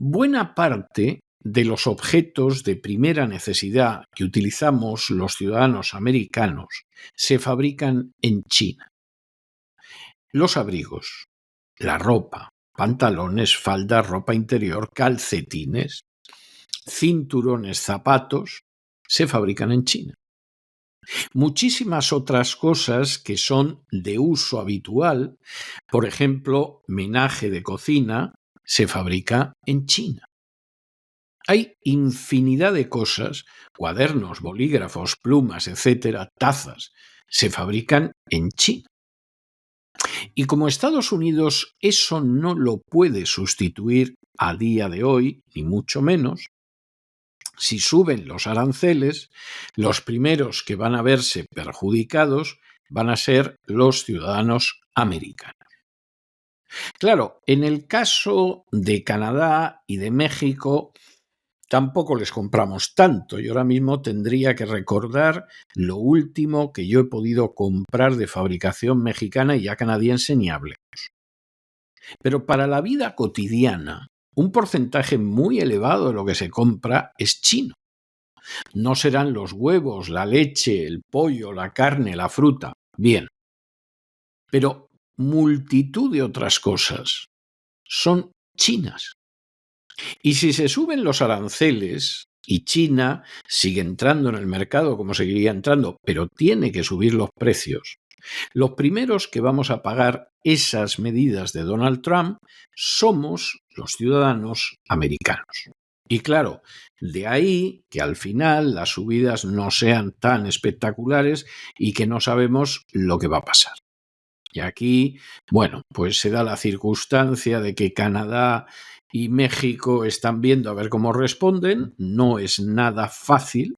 Buena parte de los objetos de primera necesidad que utilizamos los ciudadanos americanos se fabrican en China. Los abrigos, la ropa, pantalones, faldas, ropa interior, calcetines, cinturones, zapatos, se fabrican en China. Muchísimas otras cosas que son de uso habitual, por ejemplo, menaje de cocina, se fabrica en China. Hay infinidad de cosas, cuadernos, bolígrafos, plumas, etcétera, tazas, se fabrican en China. Y como Estados Unidos eso no lo puede sustituir a día de hoy, ni mucho menos, si suben los aranceles, los primeros que van a verse perjudicados van a ser los ciudadanos americanos. Claro, en el caso de Canadá y de México, tampoco les compramos tanto. Yo ahora mismo tendría que recordar lo último que yo he podido comprar de fabricación mexicana y ya canadiense ni hablemos. Pero para la vida cotidiana, un porcentaje muy elevado de lo que se compra es chino. No serán los huevos, la leche, el pollo, la carne, la fruta. Bien. Pero multitud de otras cosas son chinas. Y si se suben los aranceles y China sigue entrando en el mercado como seguiría entrando, pero tiene que subir los precios, los primeros que vamos a pagar esas medidas de Donald Trump somos los ciudadanos americanos. Y claro, de ahí que al final las subidas no sean tan espectaculares y que no sabemos lo que va a pasar. Y aquí, bueno, pues se da la circunstancia de que Canadá y México están viendo a ver cómo responden. No es nada fácil,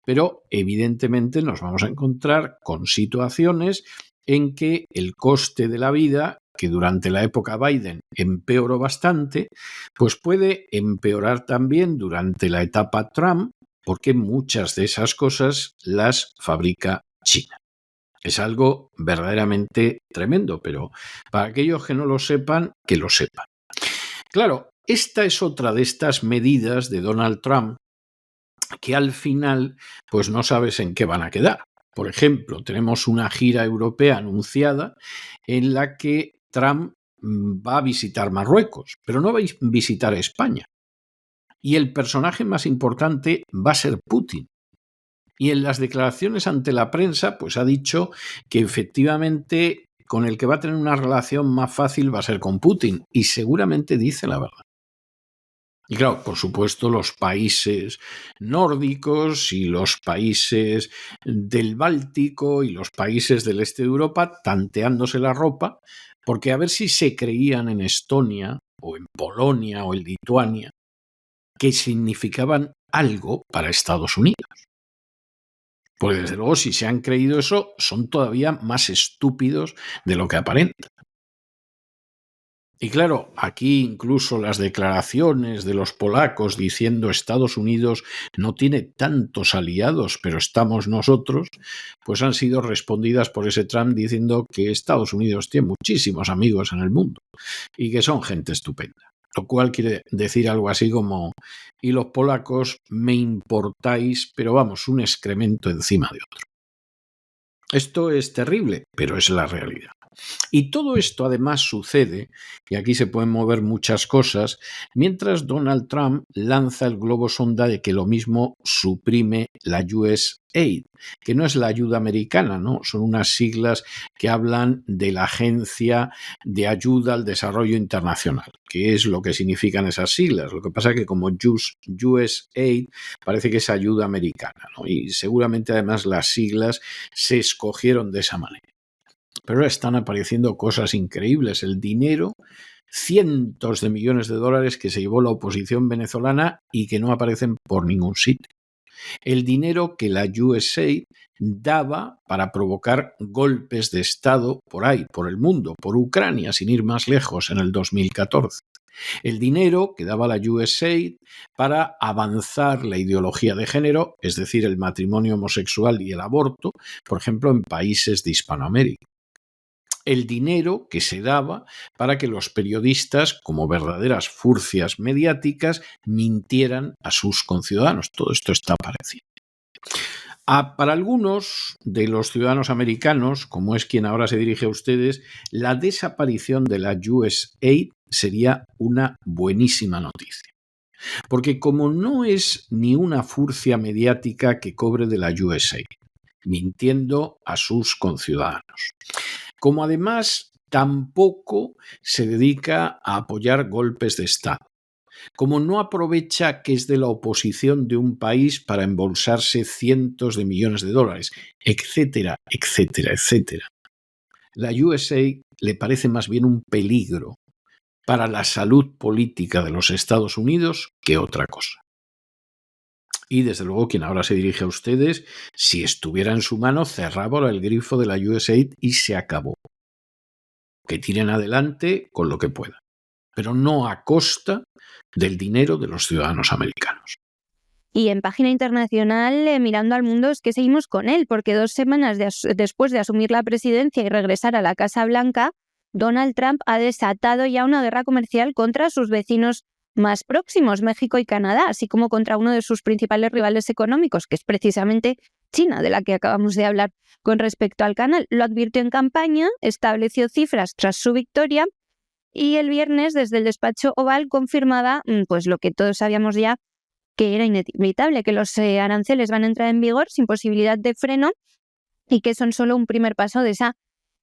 pero evidentemente nos vamos a encontrar con situaciones en que el coste de la vida, que durante la época Biden empeoró bastante, pues puede empeorar también durante la etapa Trump, porque muchas de esas cosas las fabrica China. Es algo verdaderamente tremendo, pero para aquellos que no lo sepan, que lo sepan. Claro, esta es otra de estas medidas de Donald Trump que al final pues no sabes en qué van a quedar. Por ejemplo, tenemos una gira europea anunciada en la que Trump va a visitar Marruecos, pero no va a visitar España. Y el personaje más importante va a ser Putin. Y en las declaraciones ante la prensa, pues ha dicho que efectivamente con el que va a tener una relación más fácil va a ser con Putin. Y seguramente dice la verdad. Y claro, por supuesto, los países nórdicos y los países del Báltico y los países del este de Europa tanteándose la ropa, porque a ver si se creían en Estonia o en Polonia o en Lituania que significaban algo para Estados Unidos. Pues desde luego, si se han creído eso, son todavía más estúpidos de lo que aparentan. Y claro, aquí incluso las declaraciones de los polacos diciendo Estados Unidos no tiene tantos aliados, pero estamos nosotros, pues han sido respondidas por ese Trump diciendo que Estados Unidos tiene muchísimos amigos en el mundo y que son gente estupenda. Lo cual quiere decir algo así como, y los polacos me importáis, pero vamos, un excremento encima de otro. Esto es terrible, pero es la realidad. Y todo esto además sucede, y aquí se pueden mover muchas cosas, mientras Donald Trump lanza el globo sonda de que lo mismo suprime la USAID, que no es la ayuda americana, ¿no? Son unas siglas que hablan de la Agencia de Ayuda al Desarrollo Internacional, que es lo que significan esas siglas. Lo que pasa es que como USAID parece que es ayuda americana, ¿no? Y seguramente además las siglas se escogieron de esa manera. Pero ahora están apareciendo cosas increíbles. El dinero, cientos de millones de dólares que se llevó la oposición venezolana y que no aparecen por ningún sitio. El dinero que la USAID daba para provocar golpes de Estado por ahí, por el mundo, por Ucrania, sin ir más lejos, en el 2014. El dinero que daba la USAID para avanzar la ideología de género, es decir, el matrimonio homosexual y el aborto, por ejemplo, en países de Hispanoamérica. el dinero que se daba para que los periodistas, como verdaderas furcias mediáticas, mintieran a sus conciudadanos. Todo esto está apareciendo. Para algunos de los ciudadanos americanos, como es quien ahora se dirige a ustedes, la desaparición de la USAID sería una buenísima noticia. Porque como no es ni una furcia mediática que cobre de la USAID, mintiendo a sus conciudadanos, como además tampoco se dedica a apoyar golpes de Estado, como no aprovecha que es de la oposición de un país para embolsarse cientos de millones de dólares, etcétera, etcétera, etcétera. La USAID le parece más bien un peligro para la salud política de los Estados Unidos que otra cosa. Y desde luego quien ahora se dirige a ustedes, si estuviera en su mano, cerraba el grifo de la USAID y se acabó. Que tiren adelante con lo que puedan, pero no a costa del dinero de los ciudadanos americanos. Y en página internacional, mirando al mundo, es que seguimos con él, porque 2 semanas después de asumir la presidencia y regresar a la Casa Blanca, Donald Trump ha desatado ya una guerra comercial contra sus vecinos más próximos, México y Canadá, así como contra uno de sus principales rivales económicos, que es precisamente China, de la que acabamos de hablar con respecto al canal. Lo advirtió en campaña, estableció cifras tras su victoria y el viernes desde el despacho Oval confirmaba pues lo que todos sabíamos ya, que era inevitable, que los aranceles van a entrar en vigor sin posibilidad de freno y que son solo un primer paso de esa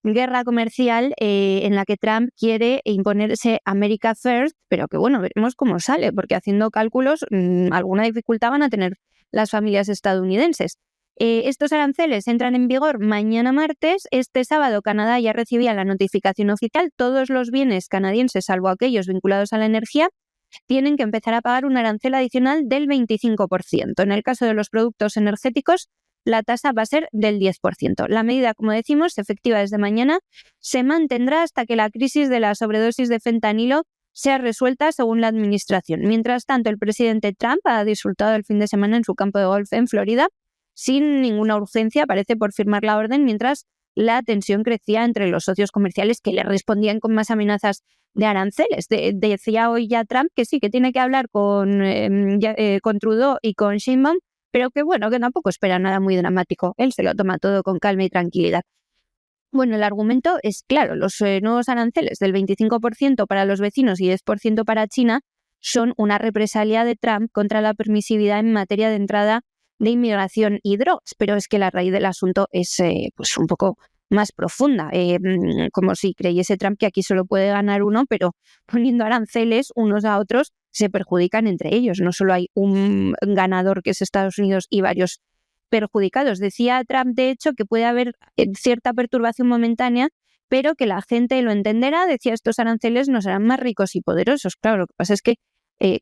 guerra comercial en la que Trump quiere imponerse America First, pero que bueno, veremos cómo sale, porque haciendo cálculos alguna dificultad van a tener las familias estadounidenses. Estos aranceles entran en vigor mañana martes. Este sábado Canadá ya recibía la notificación oficial. Todos los bienes canadienses, salvo aquellos vinculados a la energía, tienen que empezar a pagar un arancel adicional del 25%. En el caso de los productos energéticos, la tasa va a ser del 10%. La medida, como decimos, efectiva desde mañana, se mantendrá hasta que la crisis de la sobredosis de fentanilo sea resuelta, según la administración. Mientras tanto, el presidente Trump ha disfrutado el fin de semana en su campo de golf en Florida, sin ninguna urgencia, parece, por firmar la orden, mientras la tensión crecía entre los socios comerciales que le respondían con más amenazas de aranceles. Decía hoy ya Trump que sí, que tiene que hablar con Trudeau y con Sheinbaum, pero que bueno, que tampoco espera nada muy dramático. Él se lo toma todo con calma y tranquilidad. Bueno, el argumento es claro, los nuevos aranceles del 25% para los vecinos y 10% para China son una represalia de Trump contra la permisividad en materia de entrada de inmigración y drogas, pero es que la raíz del asunto es pues un poco más profunda, como si creyese Trump que aquí solo puede ganar uno, pero poniendo aranceles unos a otros se perjudican entre ellos. No solo hay un ganador que es Estados Unidos y varios perjudicados. Decía Trump, de hecho, que puede haber cierta perturbación momentánea, pero que la gente lo entenderá. Decía, estos aranceles nos harán más ricos y poderosos. Claro, lo que pasa es que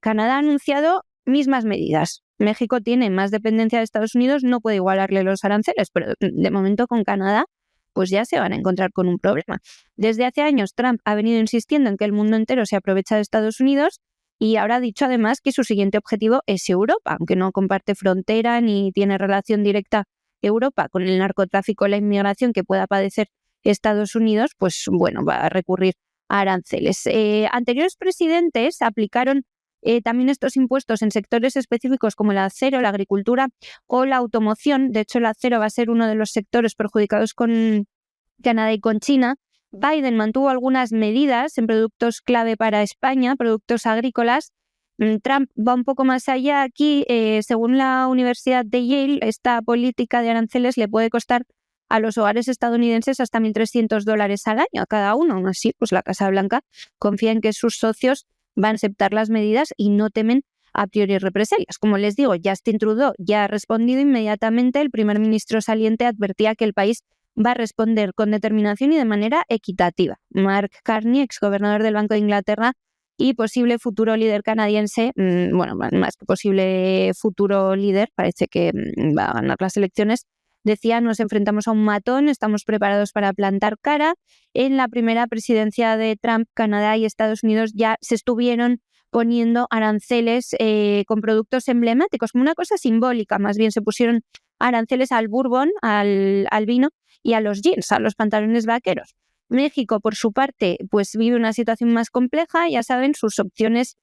Canadá ha anunciado mismas medidas. México tiene más dependencia de Estados Unidos, no puede igualarle los aranceles, pero de momento con Canadá pues ya se van a encontrar con un problema. Desde hace años Trump ha venido insistiendo en que el mundo entero se aprovecha de Estados Unidos y ahora ha dicho además que su siguiente objetivo es Europa, aunque no comparte frontera ni tiene relación directa Europa con el narcotráfico o la inmigración que pueda padecer Estados Unidos, pues bueno, va a recurrir a aranceles. Anteriores presidentes aplicaron también estos impuestos en sectores específicos como el acero, la agricultura o la automoción. De hecho, el acero va a ser uno de los sectores perjudicados con Canadá y con China. Biden mantuvo algunas medidas en productos clave para España, productos agrícolas. Trump va un poco más allá aquí. Según la Universidad de Yale, esta política de aranceles le puede costar a los hogares estadounidenses hasta $1.300 al año a cada uno. Aún así, pues la Casa Blanca confía en que sus socios van a aceptar las medidas y no temen a priori represalias. Como les digo, Justin Trudeau ya ha respondido inmediatamente. El primer ministro saliente advertía que el país va a responder con determinación y de manera equitativa. Mark Carney, exgobernador del Banco de Inglaterra y posible futuro líder canadiense, bueno, más que posible futuro líder, parece que va a ganar las elecciones, decía, nos enfrentamos a un matón, estamos preparados para plantar cara. En la primera presidencia de Trump, Canadá y Estados Unidos ya se estuvieron poniendo aranceles con productos emblemáticos, como una cosa simbólica. Más bien se pusieron aranceles al bourbon, al vino y a los jeans, a los pantalones vaqueros. México, por su parte, pues vive una situación más compleja. Ya saben, sus opciones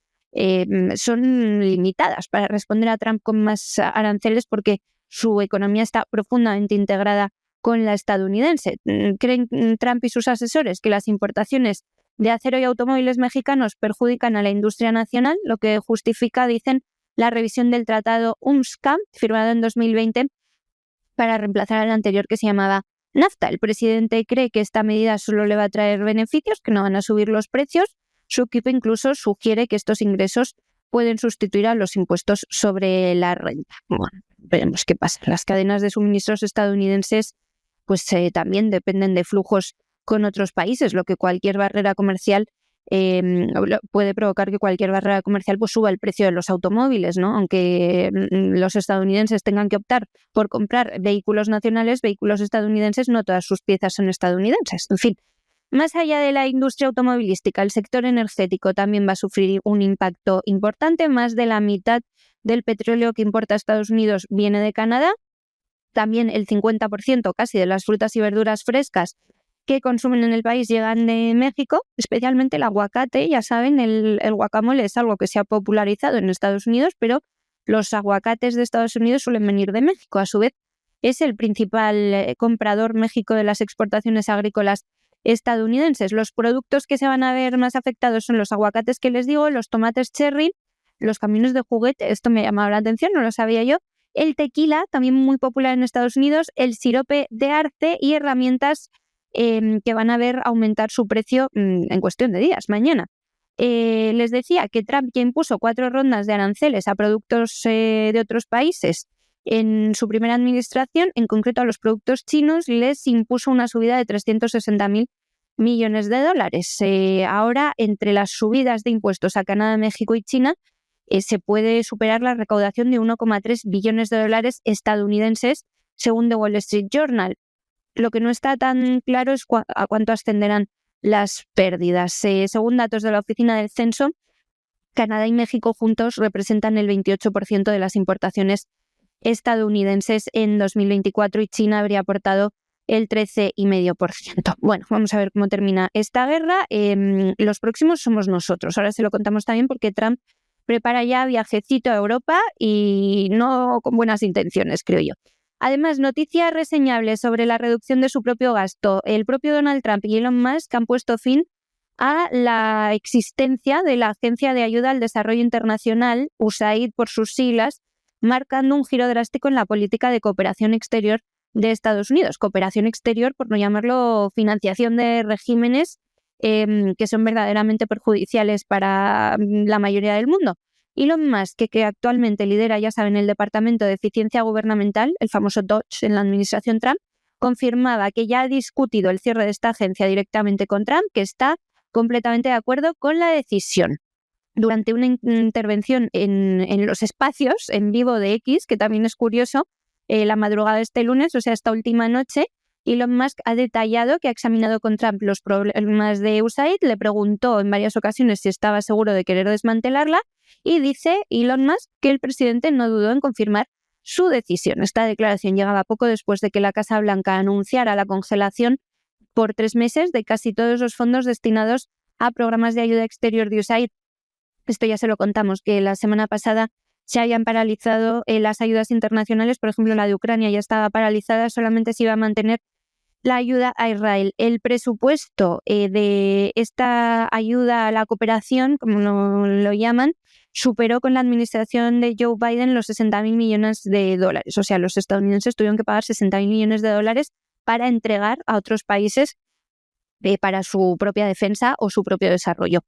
son limitadas para responder a Trump con más aranceles porque su economía está profundamente integrada con la estadounidense. ¿Creen Trump y sus asesores que las importaciones de acero y automóviles mexicanos perjudican a la industria nacional? Lo que justifica, dicen, la revisión del tratado UNSCA, firmado en 2020, para reemplazar al anterior que se llamaba NAFTA. El presidente cree que esta medida solo le va a traer beneficios, que no van a subir los precios. Su equipo incluso sugiere que estos ingresos pueden sustituir a los impuestos sobre la renta. Bueno, veremos qué pasa. Las cadenas de suministros estadounidenses pues también dependen de flujos con otros países, lo que cualquier barrera comercial puede provocar que cualquier barrera comercial pues suba el precio de los automóviles, ¿no? Aunque los estadounidenses tengan que optar por comprar vehículos nacionales, vehículos estadounidenses, no todas sus piezas son estadounidenses. En fin, más allá de la industria automovilística, el sector energético también va a sufrir un impacto importante. Más de la mitad del petróleo que importa a Estados Unidos viene de Canadá. También el 50% casi de las frutas y verduras frescas que consumen en el país llegan de México, especialmente el aguacate. Ya saben, el guacamole es algo que se ha popularizado en Estados Unidos, pero los aguacates de Estados Unidos suelen venir de México. A su vez, es el principal comprador México de las exportaciones agrícolas estadounidenses. Los productos que se van a ver más afectados son los aguacates que les digo, los tomates cherry, los camiones de juguete, esto me llamaba la atención, no lo sabía yo, el tequila, también muy popular en Estados Unidos, el sirope de arce y herramientas que van a ver aumentar su precio en cuestión de días, mañana. Les decía que Trump ya impuso 4 rondas de aranceles a productos de otros países en su primera administración. En concreto a los productos chinos les impuso una subida de 360.000 millones de dólares. Ahora, entre las subidas de impuestos a Canadá, México y China, se puede superar la recaudación de 1,3 billones de dólares estadounidenses, según The Wall Street Journal. Lo que no está tan claro es a cuánto ascenderán las pérdidas. Según datos de la Oficina del Censo, Canadá y México juntos representan el 28% de las importaciones estadounidenses en 2024 y China habría aportado el 13,5%. Bueno, vamos a ver cómo termina esta guerra. Los próximos somos nosotros. Ahora se lo contamos también porque Trump prepara ya viajecito a Europa y no con buenas intenciones, creo yo. Además, noticias reseñables sobre la reducción de su propio gasto. El propio Donald Trump y Elon Musk han puesto fin a la existencia de la Agencia de Ayuda al Desarrollo Internacional, USAID por sus siglas, marcando un giro drástico en la política de cooperación exterior de Estados Unidos. Cooperación exterior, por no llamarlo financiación de regímenes que son verdaderamente perjudiciales para la mayoría del mundo. Elon Musk, que actualmente lidera, ya saben, el Departamento de Eficiencia Gubernamental, el famoso DOGE en la administración Trump, confirmaba que ya ha discutido el cierre de esta agencia directamente con Trump, que está completamente de acuerdo con la decisión. Durante una intervención en los espacios en vivo de X, que también es curioso, la madrugada de este lunes, o sea, esta última noche, Elon Musk ha detallado que ha examinado con Trump los problemas de USAID, le preguntó en varias ocasiones si estaba seguro de querer desmantelarla y dice Elon Musk que el presidente no dudó en confirmar su decisión. Esta declaración llegaba poco después de que la Casa Blanca anunciara la congelación por 3 meses de casi todos los fondos destinados a programas de ayuda exterior de USAID. Esto ya se lo contamos, que la semana pasada se habían paralizado las ayudas internacionales, por ejemplo la de Ucrania ya estaba paralizada, solamente se iba a mantener la ayuda a Israel. El presupuesto de esta ayuda a la cooperación, como lo llaman, superó con la administración de Joe Biden los 60.000 millones de dólares. O sea, los estadounidenses tuvieron que pagar 60.000 millones de dólares para entregar a otros países para su propia defensa o su propio desarrollo.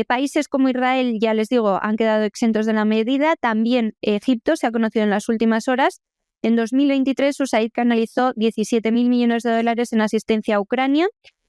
Países como Israel, ya les digo, han quedado exentos de la medida. También Egipto se ha conocido en las últimas horas. En 2023, USAID canalizó 17.000 millones de dólares en asistencia a Ucrania.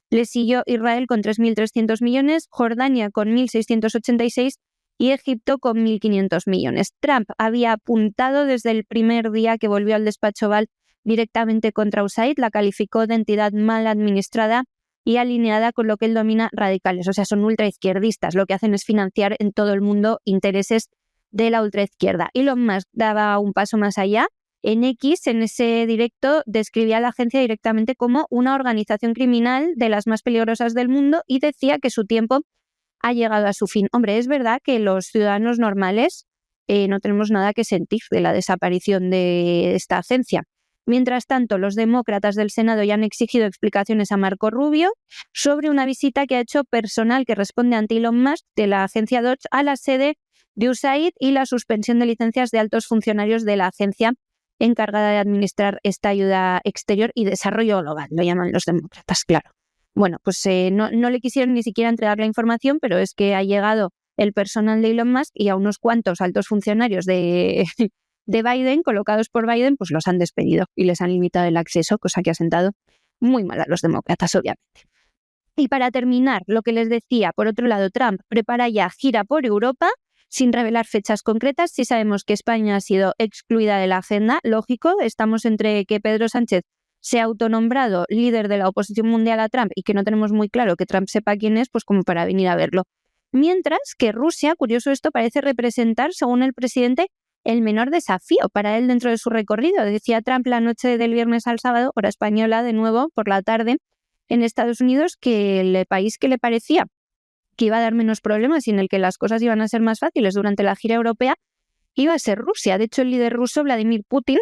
Le siguió Israel con 3.300 millones, Jordania con 1.686 y Egipto con 1.500 millones. Trump había apuntado desde el primer día que volvió al despacho Oval directamente contra USAID, la calificó de entidad mal administrada y alineada con lo que él domina radicales, o sea, son ultraizquierdistas, lo que hacen es financiar en todo el mundo intereses de la ultraizquierda. Elon Musk daba un paso más allá En X, en ese directo, describía a la agencia directamente como una organización criminal de las más peligrosas del mundo y decía que su tiempo ha llegado a su fin. Hombre, es verdad que los ciudadanos normales no tenemos nada que sentir de la desaparición de esta agencia. Mientras tanto, los demócratas del Senado ya han exigido explicaciones a Marco Rubio sobre una visita que ha hecho personal que responde ante Elon Musk de la agencia Dodge a la sede de USAID y la suspensión de licencias de altos funcionarios de la agencia encargada de administrar esta ayuda exterior y desarrollo global, lo llaman los demócratas, claro. Bueno, pues no le quisieron ni siquiera entregar la información, pero es que ha llegado el personal de Elon Musk y a unos cuantos altos funcionarios de Biden, colocados por Biden, pues los han despedido y les han limitado el acceso, cosa que ha sentado muy mal a los demócratas, obviamente. Y para terminar, lo que les decía, por otro lado, Trump prepara ya gira por Europa, sin revelar fechas concretas. Sí sabemos que España ha sido excluida de la agenda, lógico, estamos entre que Pedro Sánchez se ha autonombrado líder de la oposición mundial a Trump y que no tenemos muy claro que Trump sepa quién es, pues como para venir a verlo. Mientras que Rusia, curioso esto, parece representar, según el presidente, el menor desafío para él dentro de su recorrido. Decía Trump la noche del viernes al sábado, hora española, de nuevo, por la tarde, en Estados Unidos, que el país que le parecía que iba a dar menos problemas y en el que las cosas iban a ser más fáciles durante la gira europea iba a ser Rusia. De hecho, el líder ruso, Vladimir Putin,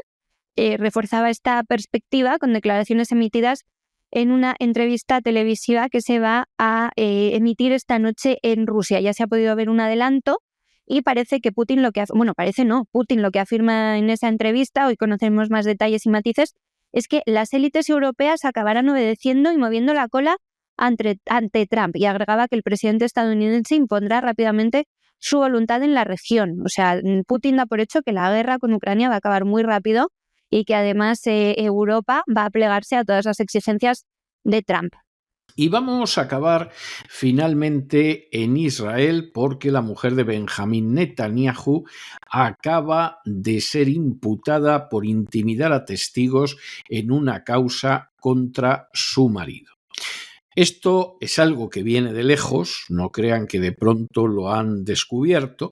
reforzaba esta perspectiva con declaraciones emitidas en una entrevista televisiva que se va a emitir esta noche en Rusia. Ya se ha podido ver un adelanto y parece que Putin Putin lo que afirma en esa entrevista, hoy conocemos más detalles y matices, es que las élites europeas acabarán obedeciendo y moviendo la cola ante Trump, y agregaba que el presidente estadounidense impondrá rápidamente su voluntad en la región. O sea, Putin da por hecho que la guerra con Ucrania va a acabar muy rápido y que además Europa va a plegarse a todas las exigencias de Trump. Y vamos a acabar finalmente en Israel porque la mujer de Benjamín Netanyahu acaba de ser imputada por intimidar a testigos en una causa contra su marido. Esto es algo que viene de lejos, no crean que de pronto lo han descubierto.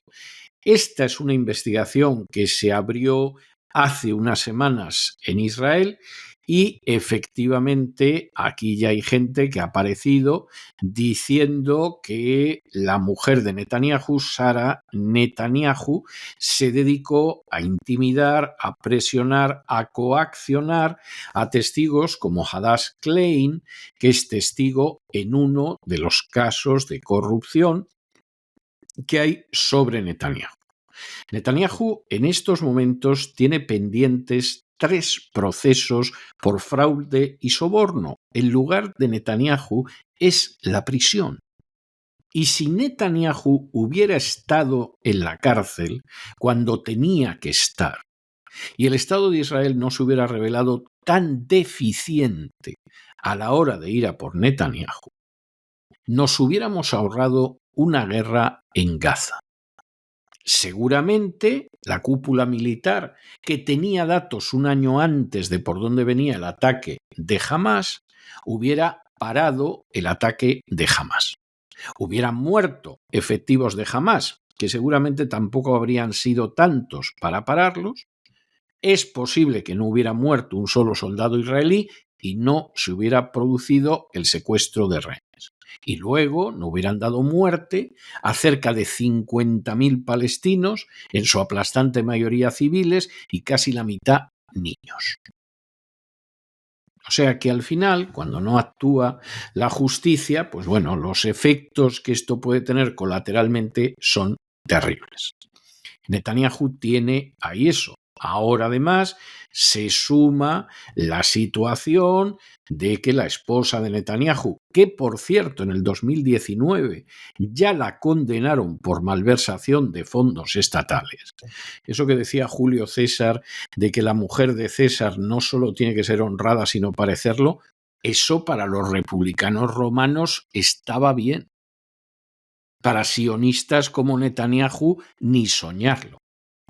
Esta es una investigación que se abrió hace unas semanas en Israel y efectivamente aquí ya hay gente que ha aparecido diciendo que la mujer de Netanyahu, Sara Netanyahu, se dedicó a intimidar, a presionar, a coaccionar a testigos como Hadass Klein, que es testigo en uno de los casos de corrupción que hay sobre Netanyahu. Netanyahu en estos momentos tiene pendientes 3 procesos por fraude y soborno. El lugar de Netanyahu es la prisión. Y si Netanyahu hubiera estado en la cárcel cuando tenía que estar, y el Estado de Israel no se hubiera revelado tan deficiente a la hora de ir a por Netanyahu, nos hubiéramos ahorrado una guerra en Gaza. Seguramente la cúpula militar, que tenía datos un año antes de por dónde venía el ataque de Hamás, hubiera parado el ataque de Hamás. Hubieran muerto efectivos de Hamás, que seguramente tampoco habrían sido tantos para pararlos. Es posible que no hubiera muerto un solo soldado israelí y no se hubiera producido el secuestro de rehenes. Y luego no hubieran dado muerte a cerca de 50.000 palestinos, en su aplastante mayoría civiles y casi la mitad niños. O sea que al final, cuando no actúa la justicia, pues bueno, los efectos que esto puede tener colateralmente son terribles. Netanyahu tiene ahí eso. Ahora además se suma la situación de que la esposa de Netanyahu, que por cierto en el 2019 ya la condenaron por malversación de fondos estatales. Eso que decía Julio César de que la mujer de César no solo tiene que ser honrada sino parecerlo, eso para los republicanos romanos estaba bien. Para sionistas como Netanyahu ni soñarlo.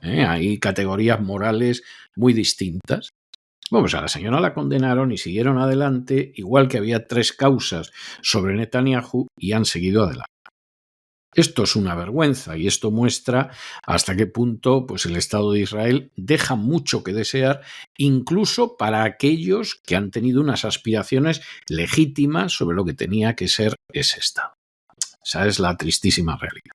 Hay categorías morales muy distintas. Bueno, pues a la señora la condenaron y siguieron adelante, igual que había 3 causas sobre Netanyahu y han seguido adelante. Esto es una vergüenza y esto muestra hasta qué punto pues, el Estado de Israel deja mucho que desear, incluso para aquellos que han tenido unas aspiraciones legítimas sobre lo que tenía que ser ese Estado. Esa es la tristísima realidad.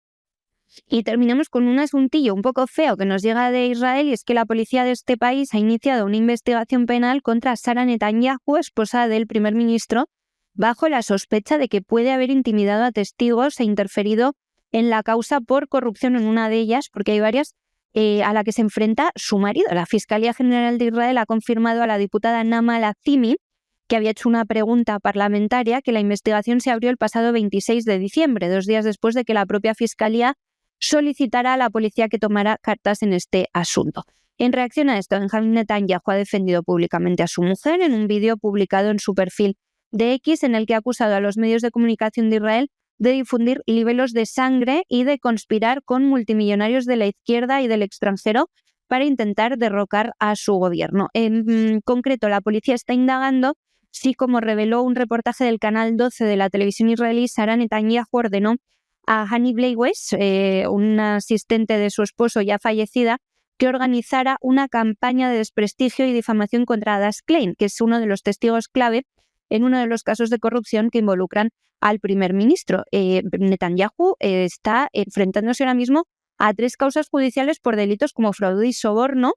Y terminamos con un asuntillo un poco feo que nos llega de Israel, y es que la policía de este país ha iniciado una investigación penal contra Sara Netanyahu, esposa del primer ministro, bajo la sospecha de que puede haber intimidado a testigos e interferido en la causa por corrupción en una de ellas, porque hay varias, a la que se enfrenta su marido. La Fiscalía General de Israel ha confirmado a la diputada Naama Lazimi, que había hecho una pregunta parlamentaria, que la investigación se abrió el pasado 26 de diciembre, 2 días después de que la propia Fiscalía solicitara a la policía que tomara cartas en este asunto. En reacción a esto, Benjamin Netanyahu ha defendido públicamente a su mujer en un vídeo publicado en su perfil de X, en el que ha acusado a los medios de comunicación de Israel de difundir libelos de sangre y de conspirar con multimillonarios de la izquierda y del extranjero para intentar derrocar a su gobierno. En concreto, la policía está indagando si, como reveló un reportaje del Canal 12 de la televisión israelí, Sara Netanyahu ordenó a Hani Bleiwes, una asistente de su esposo ya fallecida, que organizara una campaña de desprestigio y difamación contra Adas Klein, que es uno de los testigos clave en uno de los casos de corrupción que involucran al primer ministro. Netanyahu está enfrentándose ahora mismo a 3 causas judiciales por delitos como fraude y soborno,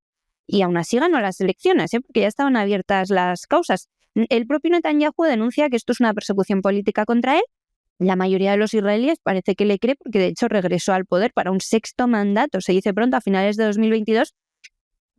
y aún así ganó las elecciones, porque ya estaban abiertas las causas. El propio Netanyahu denuncia que esto es una persecución política contra él. La mayoría de los israelíes parece que le cree, porque de hecho regresó al poder para un 6º mandato, se dice pronto, a finales de 2022,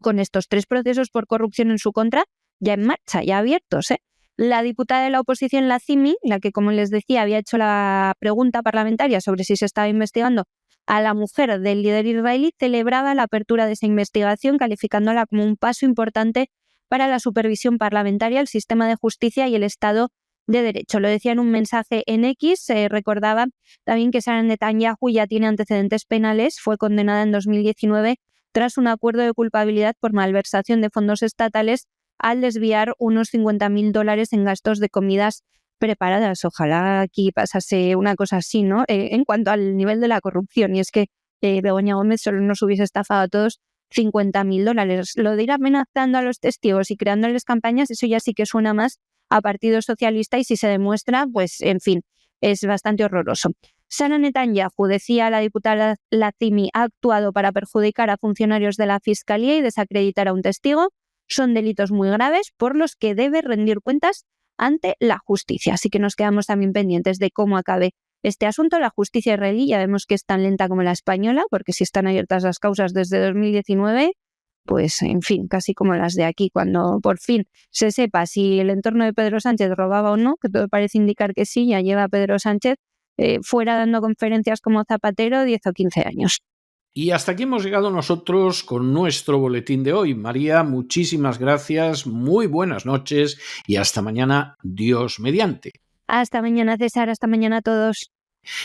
con estos 3 procesos por corrupción en su contra ya en marcha, ya abiertos. La diputada de la oposición, Lazimi, la que, como les decía, había hecho la pregunta parlamentaria sobre si se estaba investigando a la mujer del líder israelí, celebraba la apertura de esa investigación, calificándola como un paso importante para la supervisión parlamentaria, el sistema de justicia y el Estado de Derecho. Lo decía en un mensaje en X. Recordaba también que Sara Netanyahu ya tiene antecedentes penales, fue condenada en 2019 tras un acuerdo de culpabilidad por malversación de fondos estatales al desviar unos $50.000 en gastos de comidas preparadas. Ojalá aquí pasase una cosa así, ¿no? En cuanto al nivel de la corrupción, y es que Begoña Gómez solo nos hubiese estafado a todos $50.000. Lo de ir amenazando a los testigos y creándoles campañas, eso ya sí que suena más a Partido Socialista, y si se demuestra, pues en fin, es bastante horroroso. Sara Netanyahu, decía la diputada Lazimi, ha actuado para perjudicar a funcionarios de la Fiscalía y desacreditar a un testigo. Son delitos muy graves por los que debe rendir cuentas ante la justicia. Así que nos quedamos también pendientes de cómo acabe este asunto. La justicia israelí ya vemos que es tan lenta como la española, porque si están abiertas las causas desde 2019, pues en fin, casi como las de aquí, cuando por fin se sepa si el entorno de Pedro Sánchez robaba o no, que todo parece indicar que sí, ya lleva Pedro Sánchez fuera dando conferencias como Zapatero 10 o 15 años. Y hasta aquí hemos llegado nosotros con nuestro boletín de hoy. María, muchísimas gracias, muy buenas noches y hasta mañana, Dios mediante. Hasta mañana, César, hasta mañana a todos.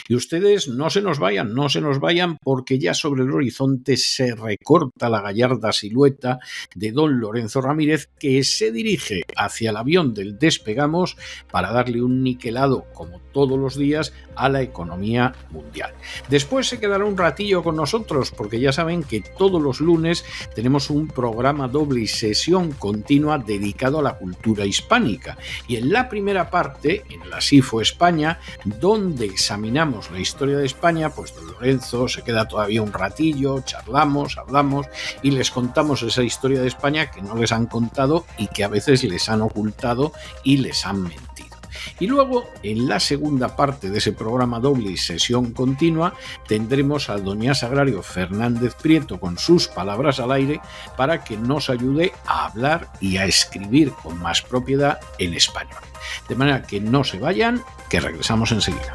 Y ustedes no se nos vayan, porque ya sobre el horizonte se recorta la gallarda silueta de don Lorenzo Ramírez, que se dirige hacia el avión del Despegamos para darle un niquelado, como todos los días, a la economía mundial. Después se quedará un ratillo con nosotros, porque ya saben que todos los lunes tenemos un programa doble y sesión continua dedicado a la cultura hispánica. Y en la primera parte, en la SIFO España, donde examinamos la historia de España, pues don Lorenzo se queda todavía un ratillo, charlamos, hablamos y les contamos esa historia de España que no les han contado y que a veces les han ocultado y les han mentido. Y luego, en la segunda parte de ese programa doble y sesión continua, tendremos al doña Sagrario Fernández Prieto con sus palabras al aire para que nos ayude a hablar y a escribir con más propiedad en español. De manera que no se vayan, que regresamos enseguida.